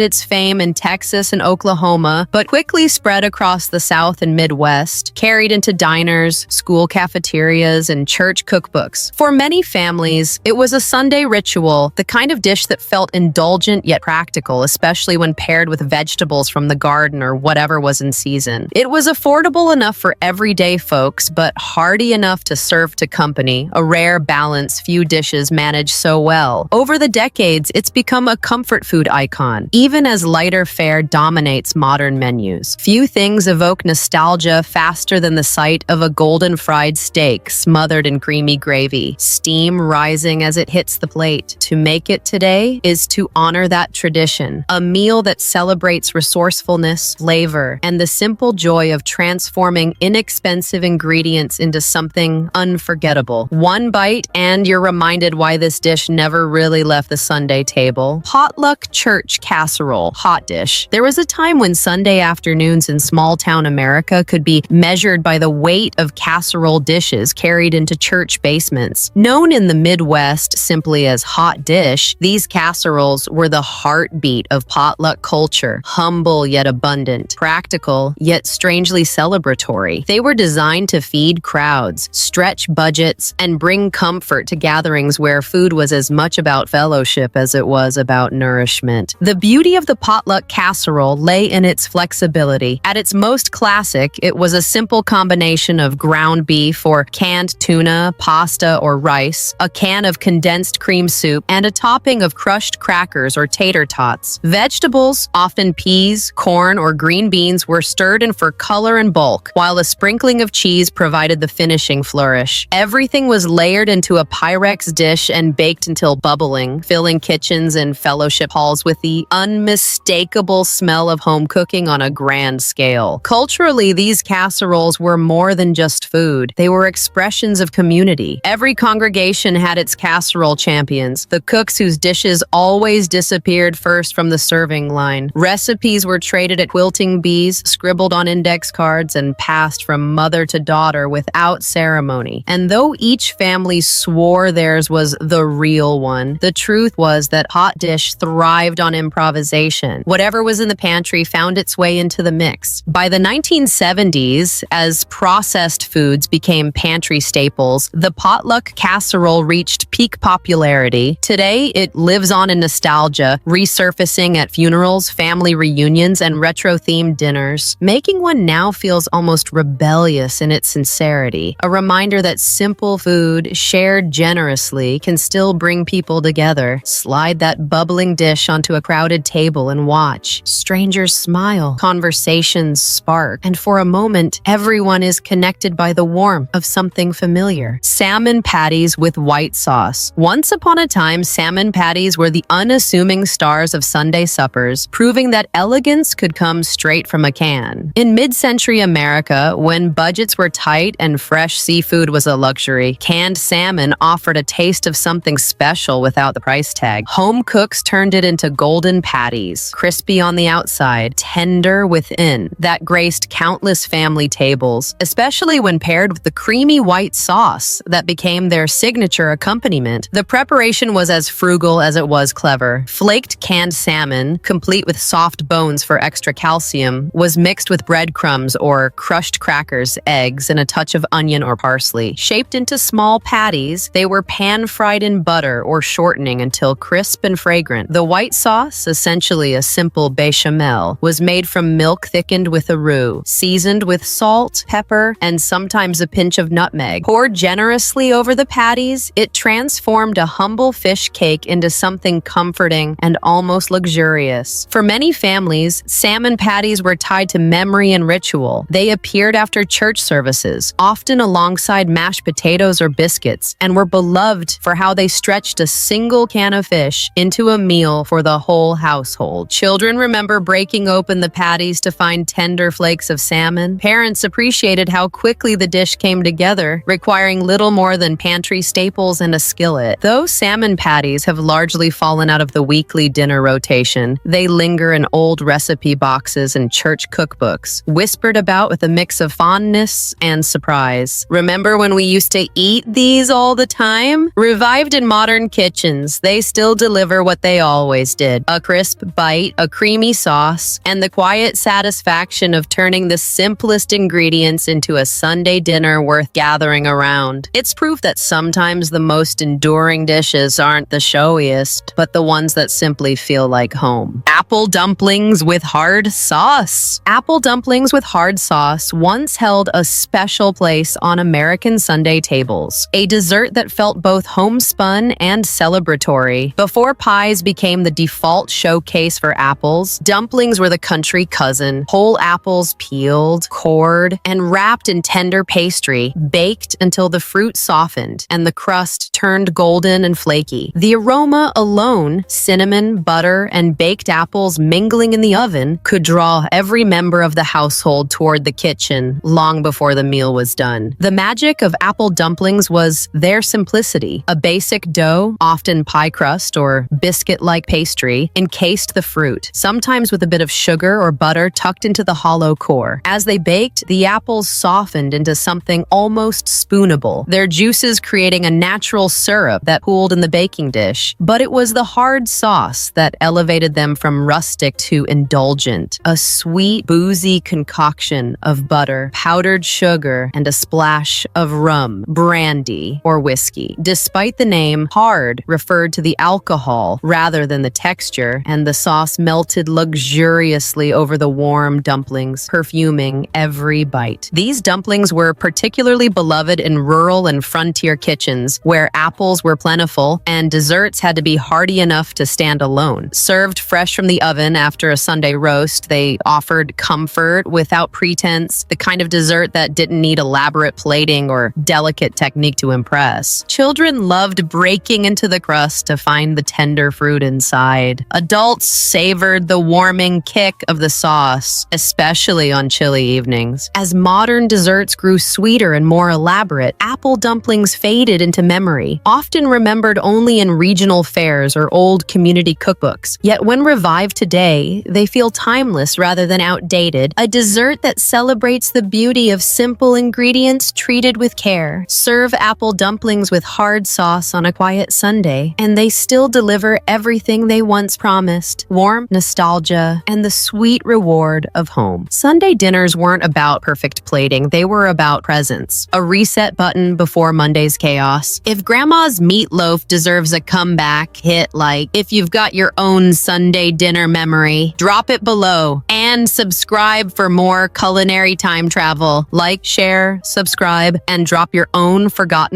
S1: its fame in Texas and Oklahoma, but quickly spread across the South and Midwest, carried into diners, school cafeterias, and church cookbooks. For many families, it was a Sunday ritual, the kind of dish that felt indulgent yet practical, especially when paired with vegetables from the garden or whatever was in season. It was affordable enough for everyday folks, but hearty enough to serve to company, a rare balance few dishes manage so well. Over the decades, it's become a comfort food icon, even as lighter fare dominates modern menus. Few things evoke nostalgia faster than the sight of a golden fried steak smothered in creamy gravy, steam rising as it hits the plate. To make it today is to honor that tradition, a meal that celebrates resourcefulness, flavor, and the simple joy of transforming inexpensive ingredients into something unforgettable. One bite and you're reminded why this dish never really left the Sunday table. Potluck church casserole, hot dish. There was a time when Sunday afternoons in small-town America could be measured by the weight of casserole dishes carried into church basements. Known in the Midwest simply as hot dish, these casseroles were the heartbeat of potluck culture, humble yet abundant, practical yet strangely celebratory. They were designed to feed crowds, stretch budgets, and bring comfort to gatherings where food was as much about fellowship as it was about nourishment. The beauty of the potluck casserole lay in its flexibility. At its most classic, it was a simple combination of ground beef or canned tuna, pasta or rice, a can of condensed cream soup, and a topping of crushed crackers or tater tots. Vegetables, often peas, corn, or green beans, were stirred in for color and bulk, while a sprinkling of cheese provided the finishing flourish. Everything was layered into a Pyrex dish and baked until bubbling, filling kitchens and fellowship halls with the unmistakable smell of home cooking on a grand scale. Culturally, these casseroles were more than just food. They were expressions of community. Every congregation had its casserole champions, the cooks whose dishes always disappeared first from the serving line. Recipes were traded at quilting bees, scribbled on index cards, and passed from mother to daughter without ceremony. And though each family swore theirs was the real one, the truth was that hot dish thrived on improvisation. Whatever was in the pantry found its way into the mix. By the 1970s, as processed foods became pantry staples, the potluck casserole reached peak popularity. Today, it lives on in nostalgia, resurfacing at funerals, family reunions, and retro-themed dinners. Making one now feels almost rebellious in its sincerity, a reminder that simple food, shared generously, can still bring people together. Slide that bubbling dish onto a crowded table and watch. Strangers smile, conversations spark, and for a moment, everyone is connected by the warmth of something familiar. Salmon patties with white sauce. Once upon a time, salmon patties were the unassuming stars of Sunday suppers, proving that elegance could come straight from a can. In mid-century America, when budgets were tight and fresh seafood was a luxury, canned salmon offered a taste of something special without the price tag. Home cooks turned it into golden patties, crispy on the outside, tender within, that graced countless family tables, especially when paired with the creamy white sauce that became their signature accompaniment. The preparation was as frugal as it was clever. Flaked canned salmon, complete with soft bones for extra calcium, was mixed with breadcrumbs or crushed crackers, eggs, and a touch of onion or parsley. Shaped into small patties, they were pan-fried in butter or shortening until crisp and fragrant. The white sauce, essentially a simple bechamel, was made from milk thickened with a roux, seasoned with salt, pepper, and sometimes a pinch of nutmeg. Poured generously over the patties, it transformed a humble fish cake into something comforting and almost luxurious. For many families, salmon patties were tied to memory and ritual. They appeared after church services, often alongside mashed potatoes or biscuits, and were beloved for how they stretched a single can of fish into a meal for the whole household. Children remember breaking open the patties to find tender flakes of salmon. Parents appreciated how quickly the dish came together, requiring little more than pantry staples and a skillet. Though salmon patties have largely fallen out of the weekly dinner rotation, they linger in old recipe boxes and church cookbooks, whispered about with a mix of fondness and surprise. Remember when we used to eat these all the time? Revived in modern kitchens, they still deliver what they always did: a crisp bite, a creamy sauce, and the quiet satisfaction of turning the simplest ingredients into a Sunday dinner worth gathering around. It's proof that sometimes the most enduring dishes aren't the showiest, but the ones that simply feel like home. Apple dumplings with hard sauce. Apple dumplings with hard sauce once held a special place on American Sunday tables, a dessert that felt both homespun and celebratory. Before pies became the default showcase for apples, dumplings were the country cousin. Whole apples peeled, cored, and wrapped in tender pastry, baked until the fruit softened and the crust turned golden and flaky. The aroma alone, cinnamon, butter, and baked apples mingling in the oven, could draw every member of the household toward the kitchen long before the meal was done. The magic of apple dumplings was their simplicity. A basic dough, often pie crust or biscuit-like pastry, encased the fruit, sometimes with a bit of sugar or butter tucked into the hollow core. As they baked, the apples softened into something almost spoonable, their juices creating a natural syrup that pooled in the baking dish. But it was the hard sauce that elevated them from rustic to indulgent, a sweet, boozy concoction of butter, powdered sugar, and a splash of rum, brandy, or whiskey. Despite the name, hard referred to the alcohol rather than the texture, and the sauce melted luxuriously over the warm dumplings, perfuming every bite. These dumplings were particularly beloved in rural and frontier kitchens, where apples were plentiful and desserts had to be hearty enough to stand alone. Served fresh from the oven after a Sunday roast, they offered comfort without pretense, the kind of dessert that didn't need elaborate plating or delicate technique to impress. Children loved breaking into the crust to find the tender fruit inside. Adults savored the warming kick of the sauce, especially on chilly evenings. As modern desserts grew sweeter and more elaborate, apple dumplings faded into memory, often remembered only in regional fairs or old community cookbooks. Yet when revived today, they feel timeless rather than outdated, a dessert that celebrates the beauty of simple ingredients treated with care. Serve apple dumplings with hard sauce on a quiet Sunday, and they still deliver everything they once promised: warmth, nostalgia, and the sweet reward of home. Sunday dinners weren't about perfect plating, they were about presence. A reset button before Monday's chaos. If Grandma's meatloaf deserves a comeback, hit like. If you've got your own Sunday dinner memory, drop it below. And subscribe for more culinary time travel. Like, share, subscribe, and drop your own forgotten